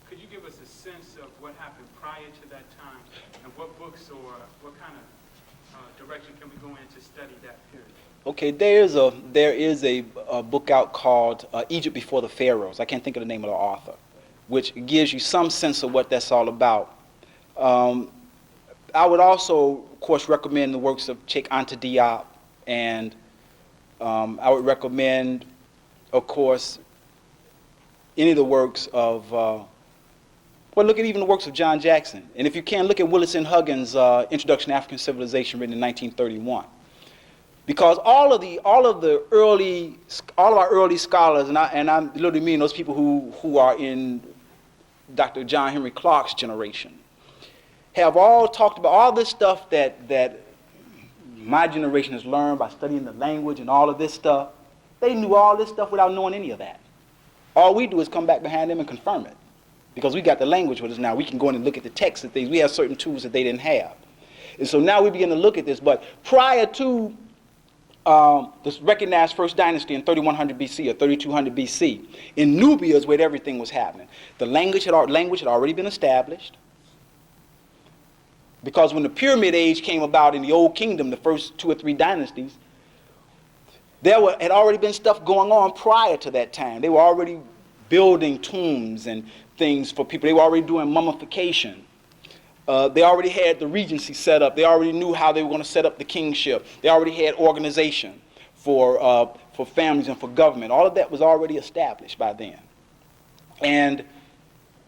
Could you give us a sense of what happened prior to that time, and what books or what kind of direction can we go in to study that period? Okay, there is a book out called Egypt Before the Pharaohs. I can't think of the name of the author, which gives you some sense of what that's all about. I would also, of course, recommend the works of Cheikh Anta Diop, and I would recommend, of course, any of the works of, well, look at even the works of John Jackson. And if you can, look at Willis and Huggins' Introduction to African Civilization, written in 1931. Because all of our early scholars, and I literally mean those people who are in Dr. John Henry Clark's generation, have all talked about all this stuff that my generation has learned by studying the language and all of this stuff. They knew all this stuff without knowing any of that. All we do is come back behind them and confirm it. Because we got the language with us now. We can go in and look at the text and things. We have certain tools that they didn't have. And so now we begin to look at this. But prior to this recognized first dynasty in 3100 BC or 3200 BC, in Nubia is where everything was happening. The language had already been established. Because when the Pyramid Age came about in the Old Kingdom, the first 2 or 3 dynasties, had already been stuff going on prior to that time. They were already building tombs and things for people. They were already doing mummification. They already had the regency set up. They already knew how they were going to set up the kingship. They already had organization for families and for government. All of that was already established by then. And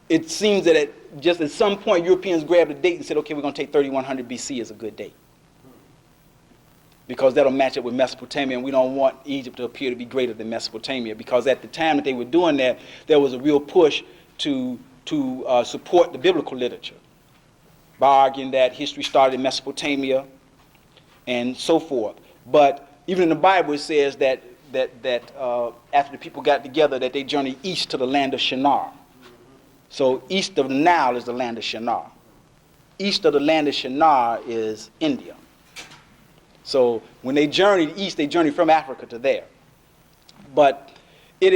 it seems that just at some point, Europeans grabbed a date and said, okay, we're going to take 3100 BC as a good date. Because that'll match up with Mesopotamia, and we don't want Egypt to appear to be greater than Mesopotamia. Because at the time that they were doing that, there was a real push to support the biblical literature by arguing that history started in Mesopotamia and so forth. But even in the Bible, it says that after the people got together, that they journeyed east to the land of Shinar. So east of the Nile is the land of Shinar. East of the land of Shinar is India. So when they journeyed east, they journeyed from Africa to there. But when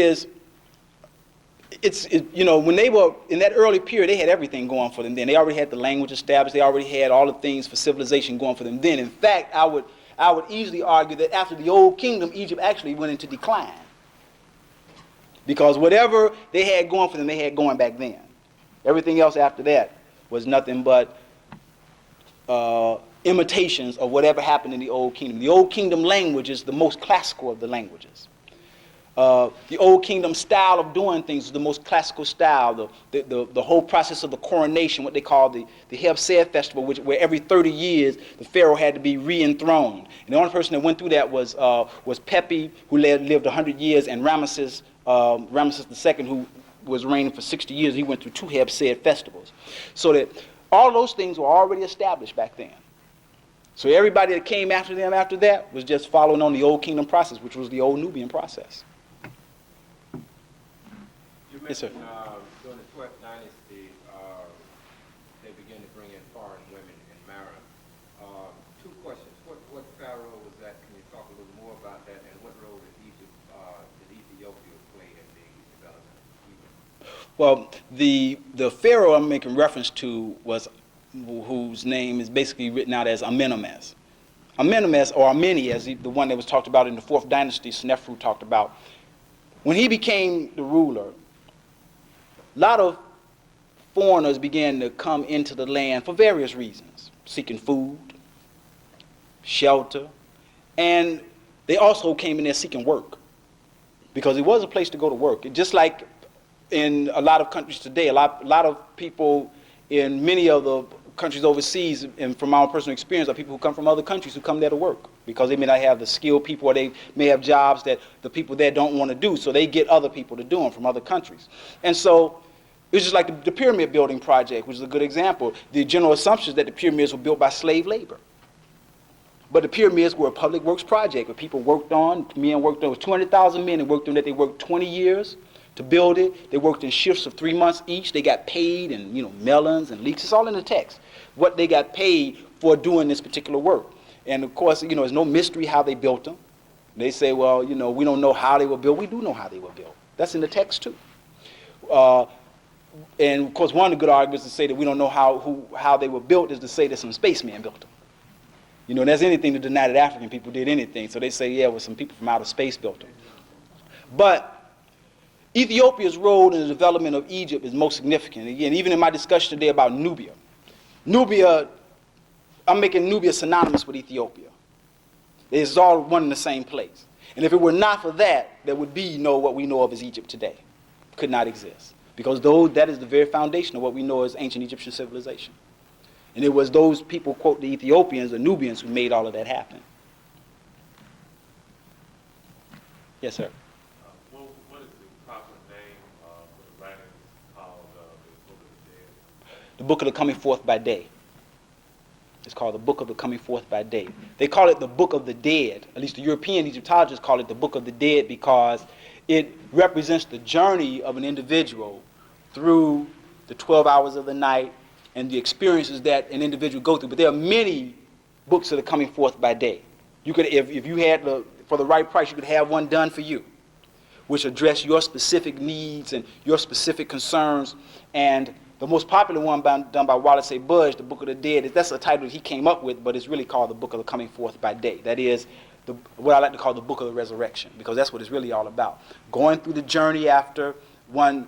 they were in that early period, they had everything going for them then. They already had the language established. They already had all the things for civilization going for them then. In fact, I would easily argue that after the Old Kingdom, Egypt actually went into decline. Because whatever they had going for them, they had going back then. Everything else after that was nothing but imitations of whatever happened in the Old Kingdom. The Old Kingdom language is the most classical of the languages. The Old Kingdom style of doing things is the most classical style. The whole process of the coronation, what they call the Hepsed festival, where every 30 years the pharaoh had to be re-enthroned. And the only person that went through that was Pepi, who lived 100 years, and Ramesses II, who was reigning for 60 years. He went through 2 Hepsed festivals. So that all those things were already established back then. So everybody that came after them after that was just following on the Old Kingdom process, which was the old Nubian process. You Yes, sir. mentioned during the 12th dynasty, they began to bring in foreign women and marry. 2 questions. What pharaoh was that? Can you talk a little more about that? And what role did Ethiopia play in the development of Egypt? Well, the pharaoh I'm making reference to was whose name is basically written out as Amenemhes. Amenemhes, or Ameni, the one that was talked about in the 4th dynasty, Sneferu talked about. When he became the ruler, a lot of foreigners began to come into the land for various reasons, seeking food, shelter, and they also came in there seeking work, because it was a place to go to work. Just like in a lot of countries today. A lot of people in many of the countries overseas, and from my own personal experience, are people who come from other countries who come there to work because they may not have the skilled people, or they may have jobs that the people there don't want to do, so they get other people to do them from other countries. And so it's just like the pyramid building project, which is a good example. The general assumption is that the pyramids were built by slave labor. But the pyramids were a public works project where people worked on, men worked on, it was 200,000 men that worked on it. They worked 20 years to build it. They worked in shifts of 3 months each. They got paid, and melons and leeks. It's all in the text. What they got paid for doing this particular work. And of course, there's no mystery how they built them. They say, well, we don't know how they were built. We do know how they were built. That's in the text too. And of course, one of the good arguments to say that we don't know how they were built is to say that some spaceman built them. And that's anything to deny that African people did anything. So they say, yeah, well, some people from outer space built them. But Ethiopia's role in the development of Egypt is most significant. Again, even in my discussion today about Nubia, I'm making Nubia synonymous with Ethiopia. It's all one in the same place. And if it were not for that, there would be what we know of as Egypt today. It could not exist. Because that is the very foundation of what we know as ancient Egyptian civilization. And it was those people, quote, the Ethiopians or Nubians, who made all of that happen. Yes, sir. What is the proper name for the writings called the Book of the Dead? The Book of the Coming Forth by Day. It's called the Book of the Coming Forth by Day. They call it the Book of the Dead. At least the European Egyptologists call it the Book of the Dead because it represents the journey of an individual through the 12 hours of the night and the experiences that an individual go through. But there are many books that are coming forth by day. You could, if you had for the right price, you could have one done for you, which address your specific needs and your specific concerns. And the most popular one done by Wallace A. Budge, the Book of the Dead, that's a title that he came up with, but it's really called the Book of the Coming Forth by Day. That is what I like to call the Book of the Resurrection, because that's what it's really all about. Going through the journey after one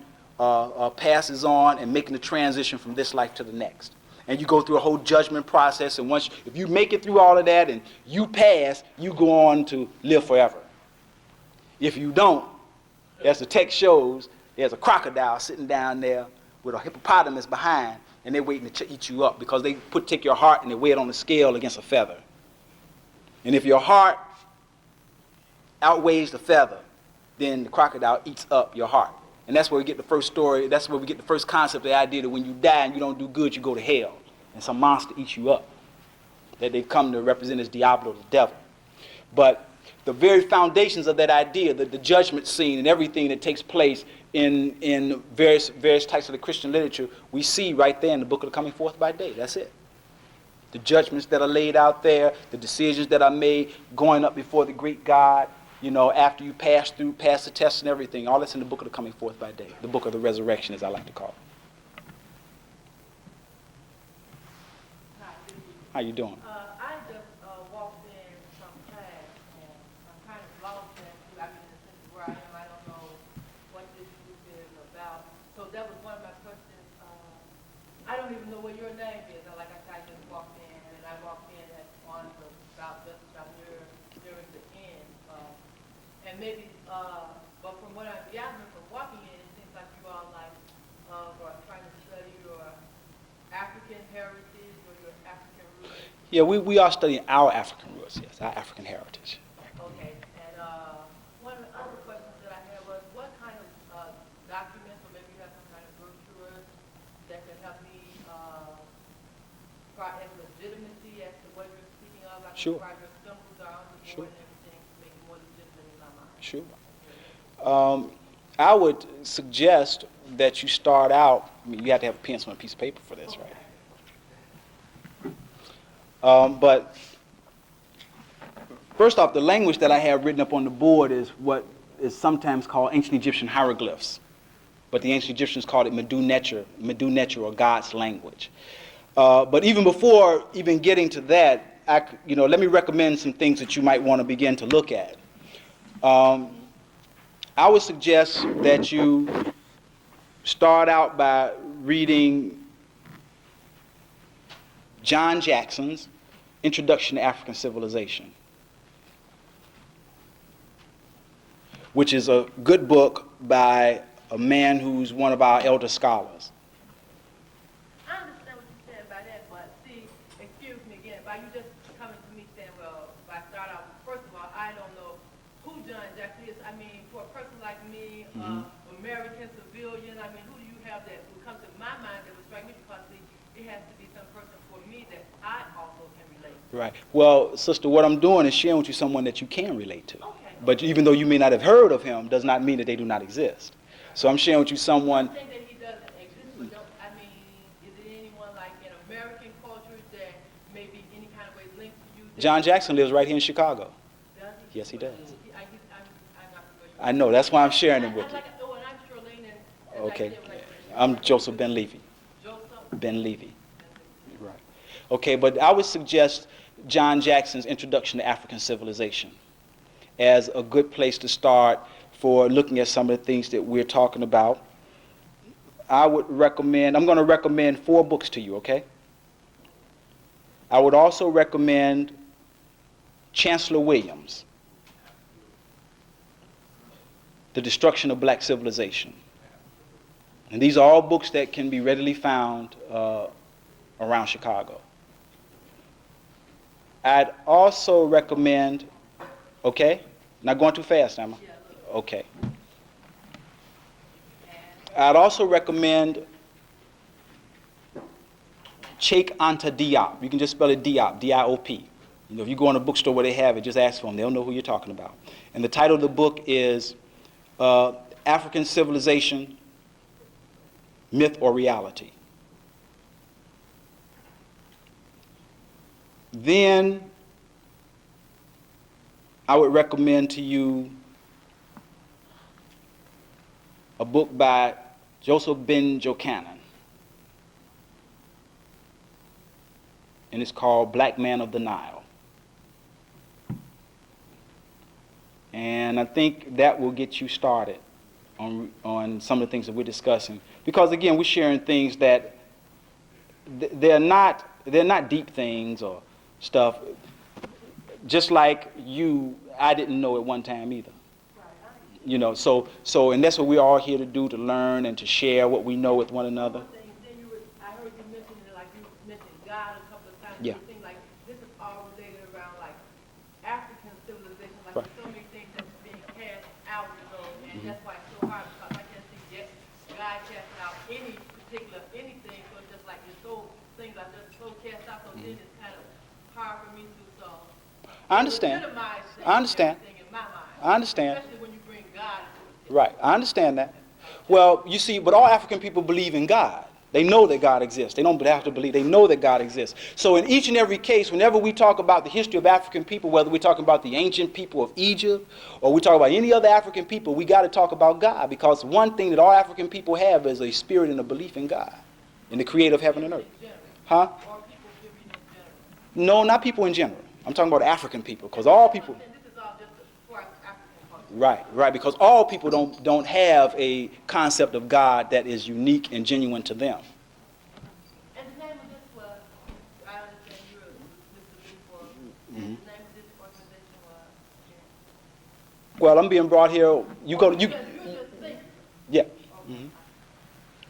passes on and making the transition from this life to the next. And you go through a whole judgment process, and if you make it through all of that and you pass, you go on to live forever. If you don't, as the text shows, there's a crocodile sitting down there with a hippopotamus behind, and they're waiting to eat you up because they take your heart and they weigh it on the scale against a feather. And if your heart outweighs the feather, then the crocodile eats up your heart. And that's where we get the first story, that's where we get the first concept, the idea that when you die and you don't do good, you go to hell. And some monster eats you up. That they've come to represent as Diablo, the devil. But the very foundations of that idea, the judgment scene and everything that takes place in various types of the Christian literature, we see right there in the Book of the Coming Forth by Day. That's it. The judgments that are laid out there, the decisions that are made, going up before the great God, after you pass the test and everything, all that's in the Book of the Coming Forth by Day, the Book of the Resurrection, as I like to call it. How you doing? I just walked in from class, and I'm kind of lost in the sense of where I am. I don't know what this group is about. So that was one of my questions. I don't even know what your name is. Like I said, I just walked in, and I walked in on the southwest shop nearing the end. And maybe, but from what I'm gathering from walking in, it seems like you all are trying to study your African heritage or your African roots. Yeah, we are studying our African roots, yes, our African heritage. Okay, and one of the other questions that I had was, what kind of documents, or maybe you have some kind of brochures that can help me as legitimacy as to what you're speaking of? Like Sure. your symbols are on the board Sure. and everything to make it more legitimate in my mind. Sure. I would suggest that you start out, you have to have a pencil and a piece of paper for this, right? But first off, the language that I have written up on the board is what is sometimes called ancient Egyptian hieroglyphs. But the ancient Egyptians called it Medu Netcher, or God's language. But even before even getting to that, let me recommend some things that you might want to begin to look at. I would suggest that you start out by reading John Jackson's Introduction to African Civilization, which is a good book by a man who's one of our elder scholars. I understand what you're saying by that, but see, excuse me again, by you just coming to me saying, well, if I start out, first of all, I don't know who John Jackson is. I mean, for a person like me, American civilian, I mean, who do you have that would come to my mind that would strike me? Because see, it has to be some person for me that I also can relate to. Right. Well, sister, what I'm doing is sharing with you someone that you can relate to. Okay. But even though you may not have heard of him, does not mean that they do not exist. So I'm sharing with you someone. I think that he doesn't exist, but don't, I mean, is it anyone like in American culture that may be any kind of way linked to you? John Jackson lives right here in Chicago. Does he? Yes, he does. I'm not familiar. I know. That's why I'm sharing it with I'm you. like, oh, and I'm Charlene, and Okay. like I said, I'm Joseph Ben Levi. Joseph. Ben Levi. Right. Okay, but I would suggest John Jackson's Introduction to African Civilization as a good place to start for looking at some of the things that we're talking about. I would recommend, I'm going to recommend 4 books to you, okay? I would also recommend Chancellor Williams, The Destruction of Black Civilization. And these are all books that can be readily found around Chicago. I'd also recommend, okay? Not going too fast, am I? Okay. I'd also recommend Cheikh Anta Diop. You can just spell it Diop, D-I-O-P. You know, if you go in a bookstore where they have it, just ask for them. They'll know who you're talking about. And the title of the book is African Civilization, Myth or Reality. Then I would recommend to you a book by Joseph Ben Levi, and it's called Black Man of the Nile. And I think that will get you started on some of the things that we're discussing. Because again, we're sharing things that they're not deep things or stuff. Just like you, I didn't know at one time either. You know, so and that's what we're all here to do, to learn and to share what we know with one another. I heard you mention it, like you mentioned God a couple of times. Yeah. It seems like this is all related around like African civilization, like Right. there's so many things that's being cast out, you know, and that's why it's so hard because I can't see yet God casting out any particular anything. So it's just like it's so things are just so cast out. So then it's kind of hard for me to I understand. legitimize things I understand. and everything in my mind. I understand. Especially when you bring God into it. Right, I understand that. Well, you see, but all African people believe in God. They know that God exists. They don't have to believe. They know that God exists. So in each and every case, whenever we talk about the history of African people, whether we're talking about the ancient people of Egypt or we talk about any other African people, we got to talk about God, because one thing that all African people have is a spirit and a belief in God, in the creator of heaven and earth. Huh? Or people give you in general. No, not people in general. I'm talking about African people, because all people... And this is all just for African culture. Right, because all people don't have a concept of God that is unique and genuine to them. And the name of this was, I understand you're Mr. Lee and the name of this organization was? Well, I'm being brought here. You go to you. You're just thinking. Yeah.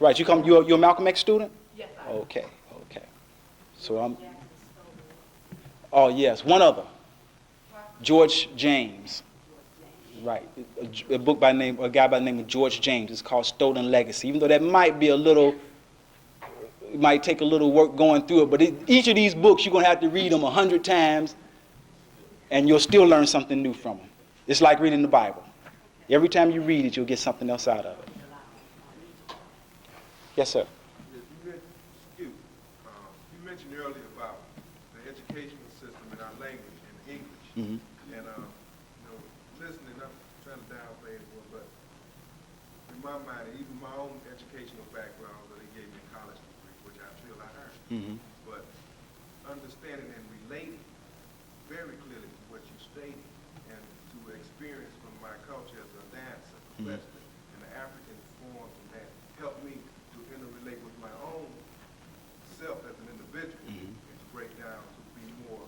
Right. You're a Malcolm X student. Yes, I am. Okay. So I'm. Oh yes, one other. George James. Right. A guy by the name of George James. It's called Stolen Legacy. Even though that might be it might take a little work going through it, but each of these books you're gonna have to read them 100 times, and you'll still learn something new from them. It's like reading the Bible. Every time you read it, you'll get something else out of it. Yes, sir. You mentioned earlier about the educational system in our language, in English. Mm-hmm. And, listening, I'm trying to downplay it, but in my mind, even my own educational background, that they gave me a college degree, which I feel I earned. Mm-hmm. But understanding and relating very clearly to what you stated and to experience from my culture as a dancer, professional, and the African forms and that helped me to interrelate with my own self as an individual and to break down to be more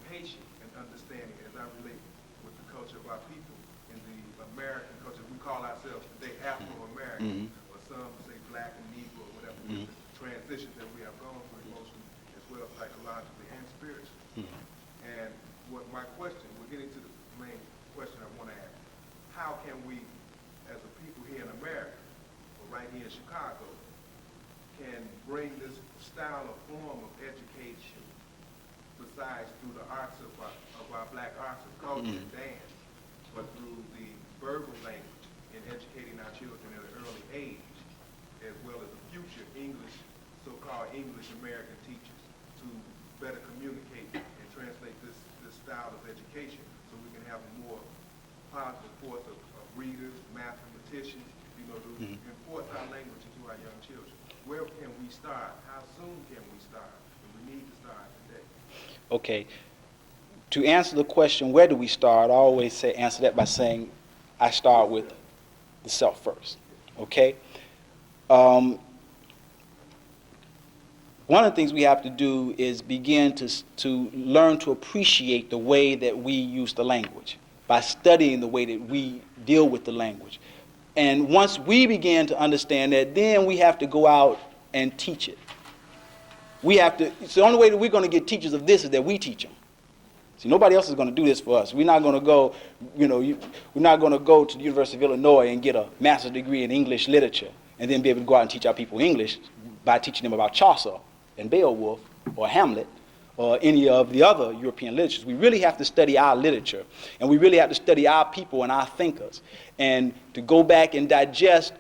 patient and understanding as I relate with the culture of our people in the American culture. We call ourselves today Afro-American, or some say Black and Negro, or whatever. The transitions that we have gone through emotionally, as well as psychologically and spiritually. And what my question, we're getting to the main question I want to ask. How can we, as a people here in America, or right here in Chicago, can bring this style of form of education, besides through the arts of our Black arts of culture and dance, but through the verbal language in educating our children at an early age, as well as the future English, so-called English American teachers, to better communicate and translate this style of education so we can have a more positive force of readers, mathematicians, to enforce our language into our young children. Where can we start? How soon can we start? And we need to start today. Okay. To answer the question, where do we start? I always answer that by saying, I start with the self first. Okay? One of the things we have to do is begin to learn to appreciate the way that we use the language by studying the way that we deal with the language. And once we begin to understand that, then we have to go out and teach it. We have to, it's the only way that we're going to get teachers of this is that we teach them. See, nobody else is going to do this for us. We're not going to go, we're not going to go to the University of Illinois and get a master's degree in English literature and then be able to go out and teach our people English by teaching them about Chaucer and Beowulf or Hamlet or any of the other European literatures. We really have to study our literature, and we really have to study our people and our thinkers, and to go back and digest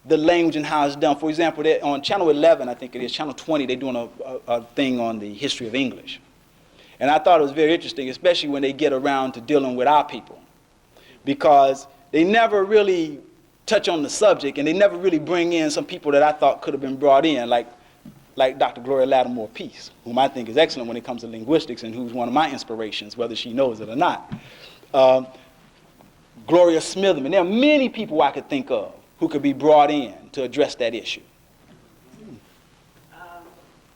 the language and how it's done. For example, on Channel 11, I think it is, Channel 20, they're doing a thing on the history of English. And I thought it was very interesting, especially when they get around to dealing with our people, because they never really touch on the subject, and they never really bring in some people that I thought could have been brought in, like Dr. Gloria Lattimore Peace, whom I think is excellent when it comes to linguistics and who's one of my inspirations, whether she knows it or not. Gloria Smitherman. There are many people I could think of who could be brought in to address that issue.